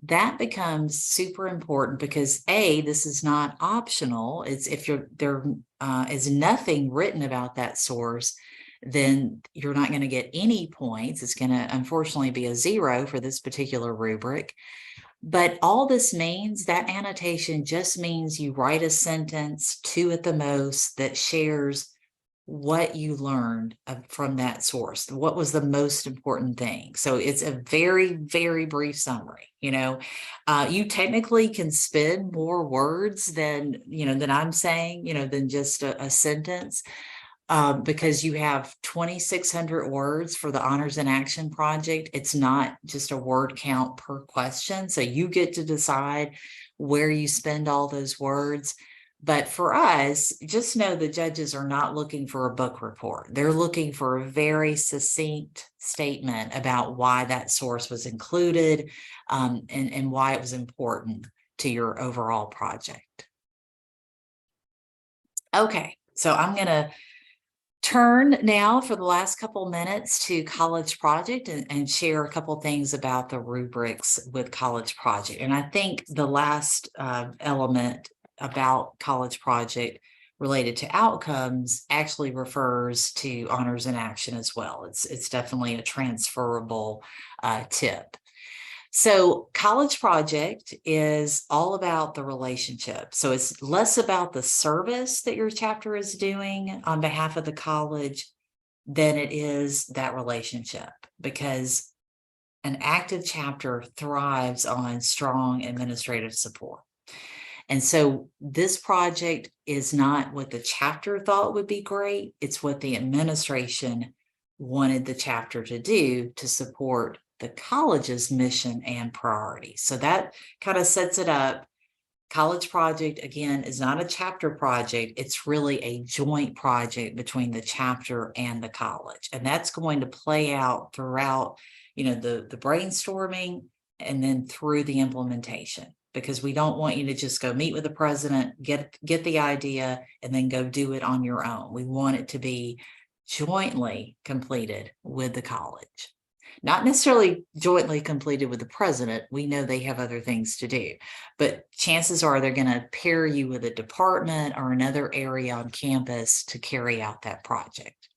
that becomes super important because this is not optional. It's if there is nothing written about that source, then you're not going to get any points. It's going to unfortunately be a 0 for this particular rubric. But all this means, that annotation just means you write a sentence, 2 at the most, that shares what you learned from that source. What was the most important thing? So it's a very, very brief summary. You technically can spend more words than I'm saying, than just a sentence. Because you have 2,600 words for the Honors in Action project. It's not just a word count per question. So you get to decide where you spend all those words. But for us, just know the judges are not looking for a book report. They're looking for a very succinct statement about why that source was included, and why it was important to your overall project. Okay, so I'm going to turn now for the last couple minutes to College Project and share a couple things about the rubrics with College Project. And I think the last element about College Project related to outcomes actually refers to Honors in Action as well. It's definitely a transferable tip. So College Project is all about the relationship. So it's less about the service that your chapter is doing on behalf of the college than it is that relationship, because an active chapter thrives on strong administrative support. And so this project is not what the chapter thought would be great. It's what the administration wanted the chapter to do to support the college's mission and priorities. So that kind of sets it up. College Project, again, is not a chapter project. It's really a joint project between the chapter and the college. And that's going to play out throughout, the brainstorming and then through the implementation, because we don't want you to just go meet with the president, get the idea, and then go do it on your own. We want it to be jointly completed with the college. Not necessarily jointly completed with the president. We know they have other things to do, but chances are they're going to pair you with a department or another area on campus to carry out that project.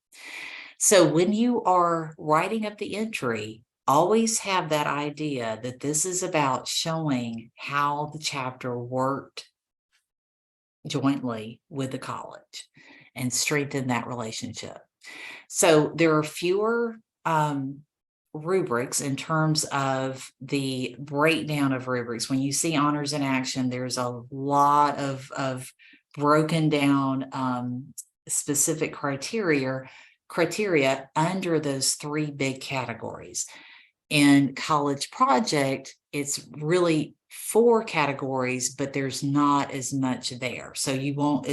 So when you are writing up the entry, always have that idea that this is about showing how the chapter worked jointly with the college and strengthen that relationship. So there are fewer rubrics in terms of the breakdown of rubrics. When you see Honors in Action, there's a lot of broken down specific criteria under those 3 big categories. In College Project, it's really 4 categories, but there's not as much there. So you won't,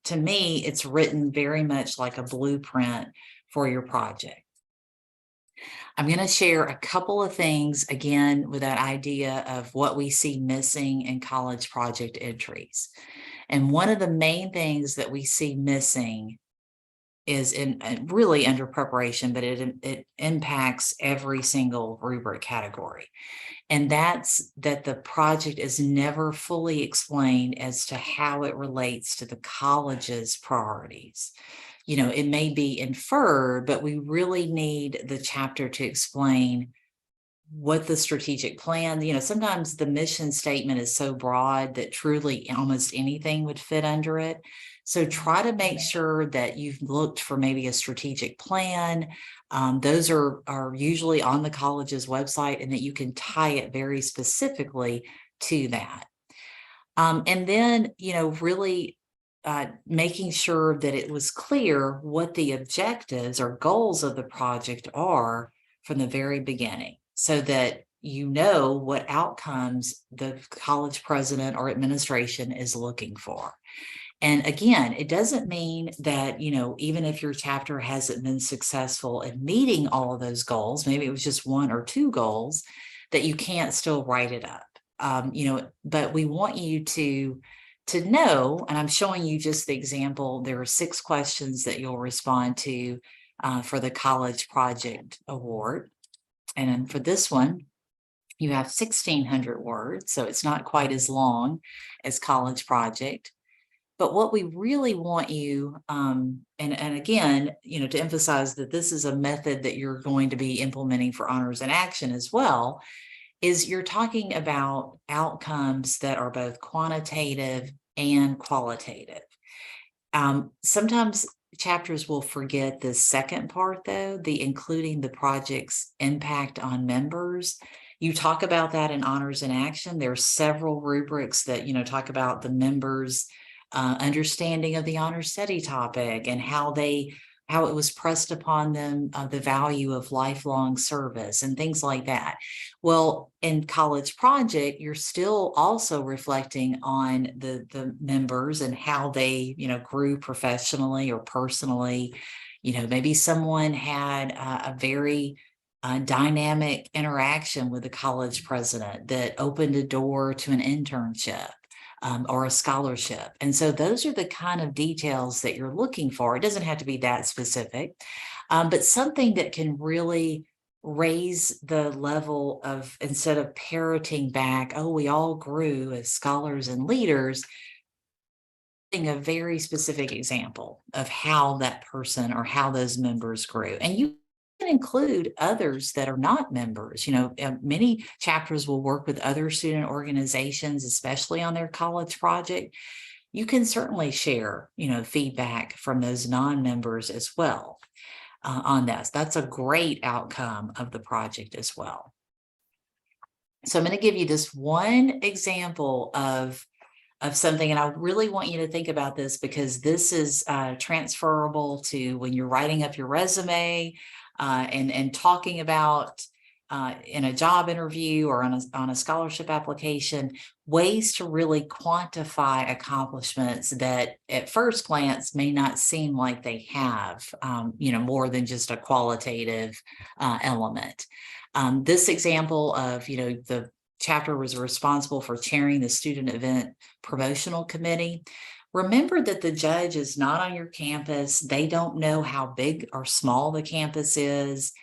to me, it's written very much like a blueprint for your project. I'm going to share a couple of things again with that idea of what we see missing in College Project entries. And one of the main things that we see missing is really under preparation, but it impacts every single rubric category. And that's that the project is never fully explained as to how it relates to the college's priorities. It may be inferred, but we really need the chapter to explain what the strategic plan, sometimes the mission statement is so broad that truly almost anything would fit under it. So try to make sure that you've looked for maybe a strategic plan. Those are usually on the college's website, and that you can tie it very specifically to that. And then, really making sure that it was clear what the objectives or goals of the project are from the very beginning, so that you know what outcomes the college president or administration is looking for. And again, it doesn't mean that, even if your chapter hasn't been successful in meeting all of those goals, maybe it was just one or two goals, that you can't still write it up. But we want you to know, and I'm showing you just the example. There are 6 questions that you'll respond to for the College Project Award. And then for this one, you have 1,600 words, so it's not quite as long as College Project. But what we really want you, and again, to emphasize that this is a method that you're going to be implementing for Honors in Action as well, is you're talking about outcomes that are both quantitative and qualitative. Sometimes chapters will forget the second part, though, the including the project's impact on members. You talk about that in Honors in Action. There are several rubrics that, talk about the members' understanding of the honor study topic, and how it was pressed upon them, the value of lifelong service and things like that. Well, in College Project, you're still also reflecting on the members and how they, grew professionally or personally. Maybe someone had a very dynamic interaction with the college president that opened a door to an internship. Or a scholarship. And so those are the kind of details that you're looking for. It doesn't have to be that specific, but something that can really raise the level of, instead of parroting back, oh, we all grew as scholars and leaders, a very specific example of how that person or how those members grew. And you can include others that are not members. Many chapters will work with other student organizations, especially on their college project. You can certainly share, feedback from those non-members as well on this. That's a great outcome of the project as well. So I'm going to give you this one example of something, and I really want you to think about this, because this is transferable to when you're writing up your resume and talking about in a job interview or on a scholarship application, ways to really quantify accomplishments that at first glance may not seem like they have, more than just a qualitative element. This example of, the chapter was responsible for chairing the student event promotional committee. Remember that the judge is not on your campus. They don't know how big or small the campus is.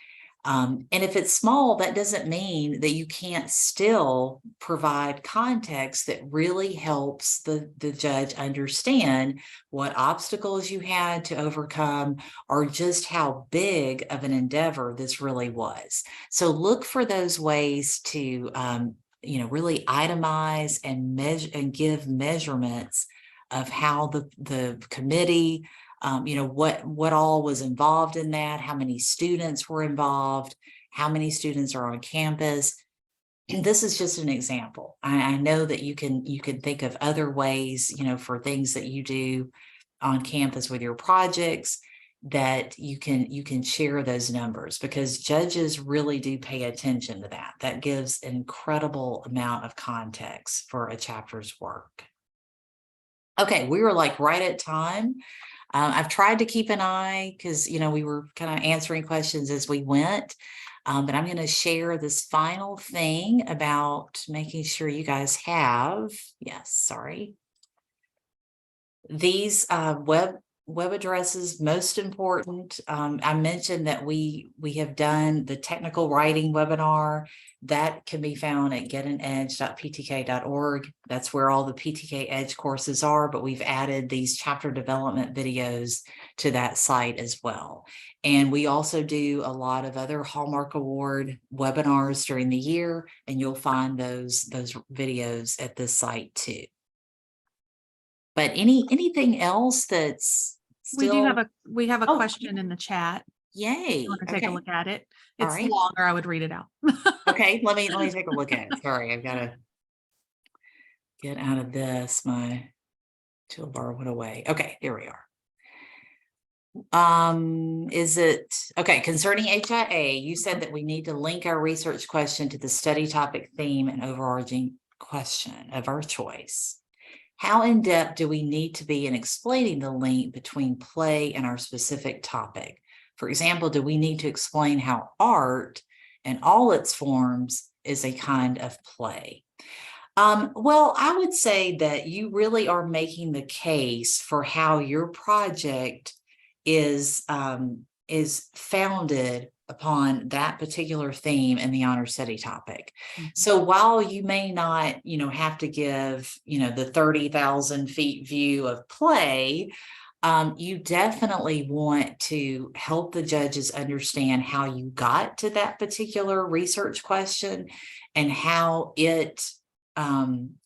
And if it's small, that doesn't mean that you can't still provide context that really helps the judge understand what obstacles you had to overcome, or just how big of an endeavor this really was. So look for those ways to really itemize and measure and give measurements of how the committee, what all was involved in that, how many students were involved, how many students are on campus. And this is just an example. I know that you can think of other ways, for things that you do on campus with your projects, that you can share those numbers, because judges really do pay attention to that. That gives an incredible amount of context for a chapter's work. Okay, we were like right at time. I've tried to keep an eye, because we were kind of answering questions as we went, but I'm going to share this final thing about making sure you guys have, these web addresses, most important. I mentioned that we have done the technical writing webinar that can be found at getanedge.ptk.org. That's where all the PTK Edge courses are, but we've added these chapter development videos to that site as well. And we also do a lot of other Hallmark Award webinars during the year, and you'll find those videos at this site too. But anything else that's We still? have a Oh, question in the chat. yay. You want to take a Okay. look at it? All It's right. longer. I would read it out. Okay. Let me take a look at it. Sorry, I've got to get out of this. My toolbar went away. Okay, here we are. Is it okay? Concerning HIA, you said that we need to link our research question to the study topic, theme, and overarching question of our choice. How in-depth do we need to be in explaining the link between play and our specific topic? For example, do we need to explain how art in all its forms is a kind of play? Well, I would say that you really are making the case for how your project is founded upon that particular theme in the honor study topic. So while you may not, have to give, the 30,000 feet view of play, you definitely want to help the judges understand how you got to that particular research question and how it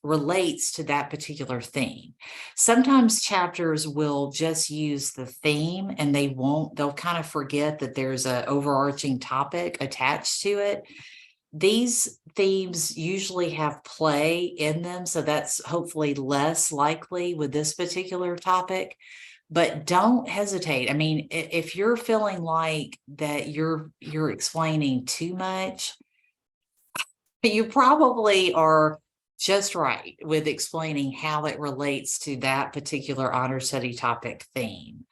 relates to that particular theme. Sometimes chapters will just use the theme and they'll kind of forget that there's an overarching topic attached to it. These themes usually have play in them, so that's hopefully less likely with this particular topic. But don't hesitate. I mean, if you're feeling like that you're explaining too much, you probably are just right with explaining how it relates to that particular honor study topic theme.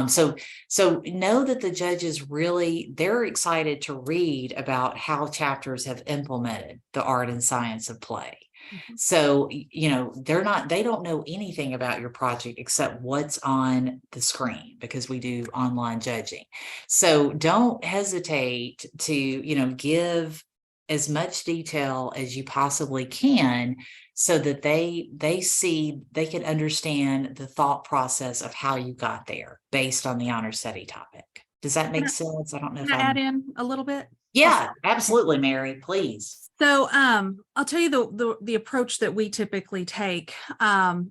So know that the judges they're excited to read about how chapters have implemented the art and science of play. So, they don't know anything about your project except what's on the screen, because we do online judging. So don't hesitate to, give as much detail as you possibly can so that they can understand the thought process of how you got there based on the honor study topic. Does that make sense? I don't know if Can I add in a little bit? Yeah, absolutely, Mary, please. So I'll tell you the approach that we typically take,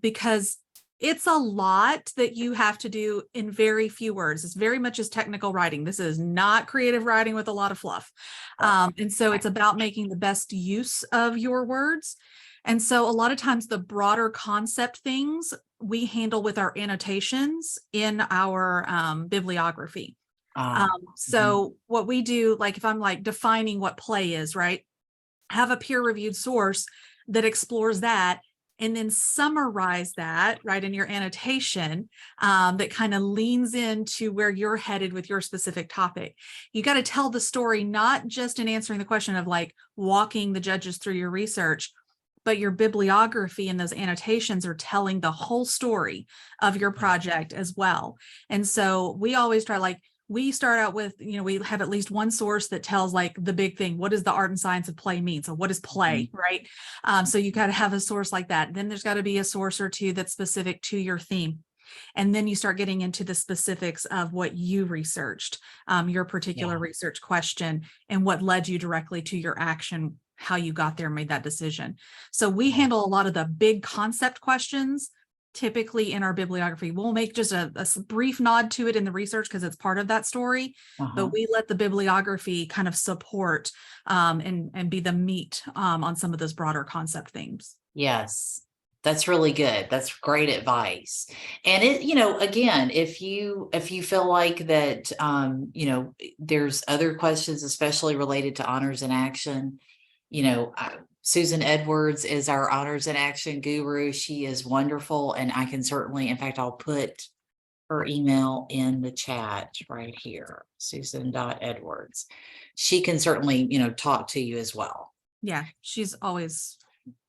because it's a lot that you have to do in very few words. It's very much as technical writing. This is not creative writing with a lot of fluff. And so it's about making the best use of your words. And so a lot of times the broader concept things we handle with our annotations in our bibliography. So what we do, like if I'm like defining what play is, right? Have a peer-reviewed source that explores that, and then summarize that right in your annotation that kind of leans into where you're headed with your specific topic. You got to tell the story, not just in answering the question of like walking the judges through your research, but your bibliography and those annotations are telling the whole story of your project as well. And so we always try, we start out with, we have at least one source that tells like the big thing. What does the art and science of play mean? So what is play, right? So you got to have a source like that. Then there's got to be a source or two that's specific to your theme. And then you start getting into the specifics of what you researched, your particular research question, and what led you directly to your action, how you got there, made that decision. So we handle a lot of the big concept questions. Typically in our bibliography, we'll make just a brief nod to it in the research because it's part of that story, but we let the bibliography kind of support and be the meat on some of those broader concept themes. Yes, that's really good. That's great advice. And again, if you feel like that, there's other questions, especially related to honors and action, Susan Edwards is our honors and action guru. She is wonderful. And I can certainly, in fact, I'll put her email in the chat right here, Susan.Edwards. She can certainly, talk to you as well. Yeah, she's always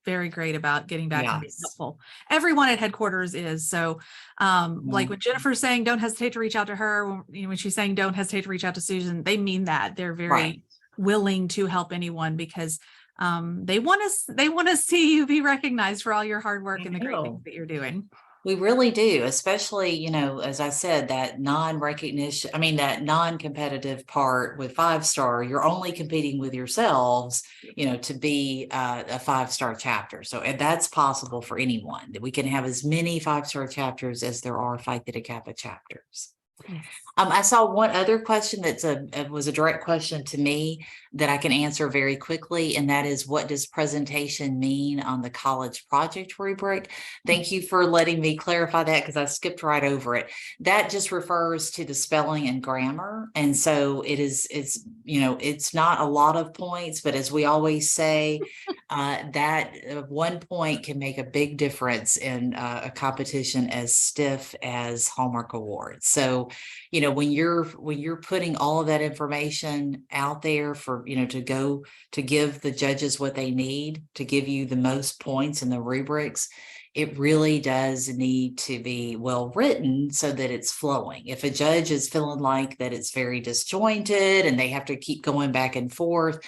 very great about getting back and being Yes. helpful. Everyone at headquarters is. So like when Jennifer's saying, don't hesitate to reach out to her, when she's saying, don't hesitate to reach out to Susan, they mean that. They're very Right. willing to help anyone because they want to see you be recognized for all your hard work and the great things that you're doing. We really do, especially, as I said, that non-recognition, that non-competitive part with 5-star, you're only competing with yourselves, to be a 5-star chapter. So and that's possible for anyone, that we can have as many 5-star chapters as there are Phi Theta Kappa chapters. Yes. I saw one other question was a direct question to me that I can answer very quickly, and that is, what does presentation mean on the college project rubric? Thank you for letting me clarify that, because I skipped right over it. That just refers to the spelling and grammar, and so it's not a lot of points, but as we always say, that 1 point can make a big difference in a competition as stiff as Hallmark Awards. So when you're putting all of that information out there for, to give the judges what they need to give you the most points in the rubrics, it really does need to be well written so that it's flowing. If a judge is feeling like that it's very disjointed and they have to keep going back and forth,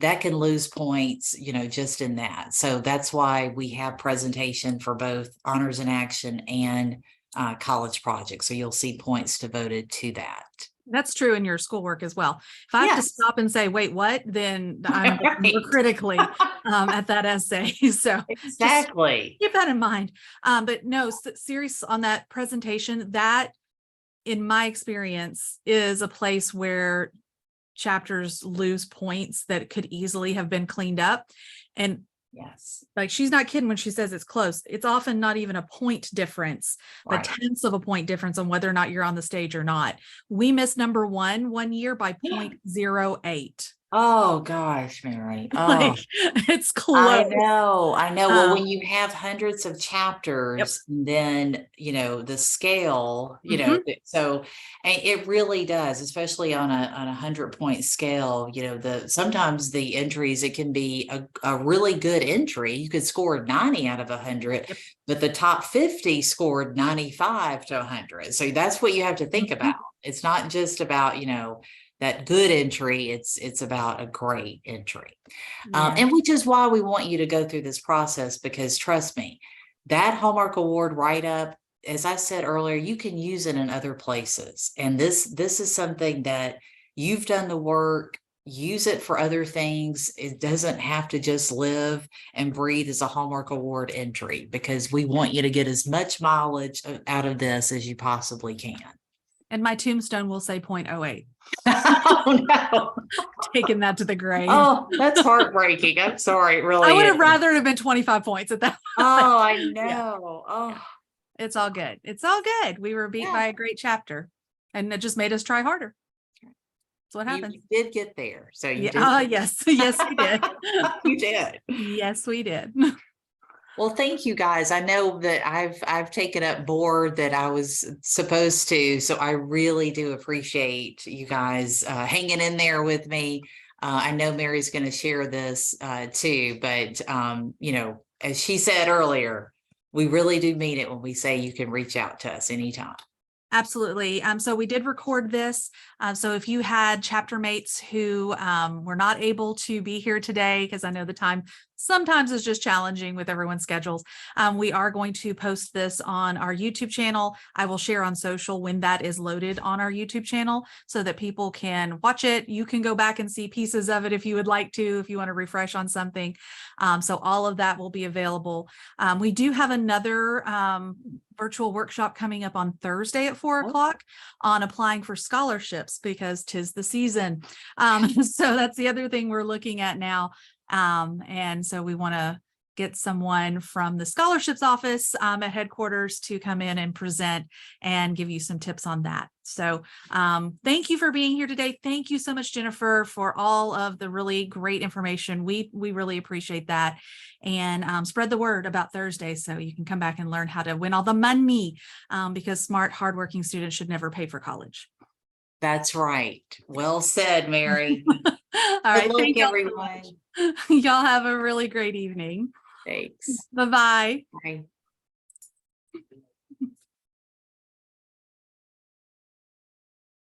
that can lose points, just in that. So that's why we have presentation for both honors in action and college projects. So you'll see points devoted to that. That's true in your schoolwork as well. If I have to stop and say, wait, what? Then I'm looking more critically at that essay. So exactly, keep that in mind. But no, serious on that presentation, that in my experience is a place where chapters lose points that could easily have been cleaned up. And yes, like she's not kidding when she says it's close. It's often not even a point difference, but tenths of a point difference on whether or not you're on the stage or not. We missed number one year by 0.08. Oh gosh, Mary. Oh, like, it's close. I know. Well, when you have hundreds of chapters, then, the scale, so and it really does, especially on a 100-point scale, sometimes the entries, it can be a really good entry. You could score 90 out of 100, but the top 50 scored 95 to 100. So that's what you have to think about. It's not just about, that good entry, it's about a great entry. And which is why we want you to go through this process, because trust me, that Hallmark Award write-up, as I said earlier, you can use it in other places. And this is something that you've done the work, use it for other things. It doesn't have to just live and breathe as a Hallmark Award entry, because we want you to get as much mileage out of this as you possibly can. And my tombstone will say 0.08. Oh no. Taking that to the grave. Oh, that's heartbreaking. I'm sorry. It really I would have rather have been 25 points at that point. Oh, I know. Yeah. Oh, it's all good. It's all good. We were beat by a great chapter, and it just made us try harder. That's what happened. You did get there. So you did. Yes. Yes, we did. You did. Yes, we did. Well, thank you guys. I know that I've taken up more than I was supposed to. So I really do appreciate you guys hanging in there with me. I know Mary's going to share this too, but as she said earlier, we really do mean it when we say you can reach out to us anytime. Absolutely. So we did record this. So if you had chapter mates who were not able to be here today, because I know the time sometimes is just challenging with everyone's schedules, we are going to post this on our YouTube channel. I will share on social when that is loaded on our YouTube channel so that people can watch it. You can go back and see pieces of it if you would like to, if you want to refresh on something. So all of that will be available. We do have another virtual workshop coming up on Thursday at 4 o'clock on applying for scholarships, because 'tis the season. So that's the other thing we're looking at now. And so we want to get someone from the scholarships office at headquarters to come in and present and give you some tips on that. So thank you for being here today. Thank you so much, Jennifer, for all of the really great information. We really appreciate that. And spread the word about Thursday so you can come back and learn how to win all the money, because smart, hardworking students should never pay for college. That's right. Well said, Mary. All right. Good luck, everyone. Y'all have a really great evening. Thanks. Bye-bye. Bye.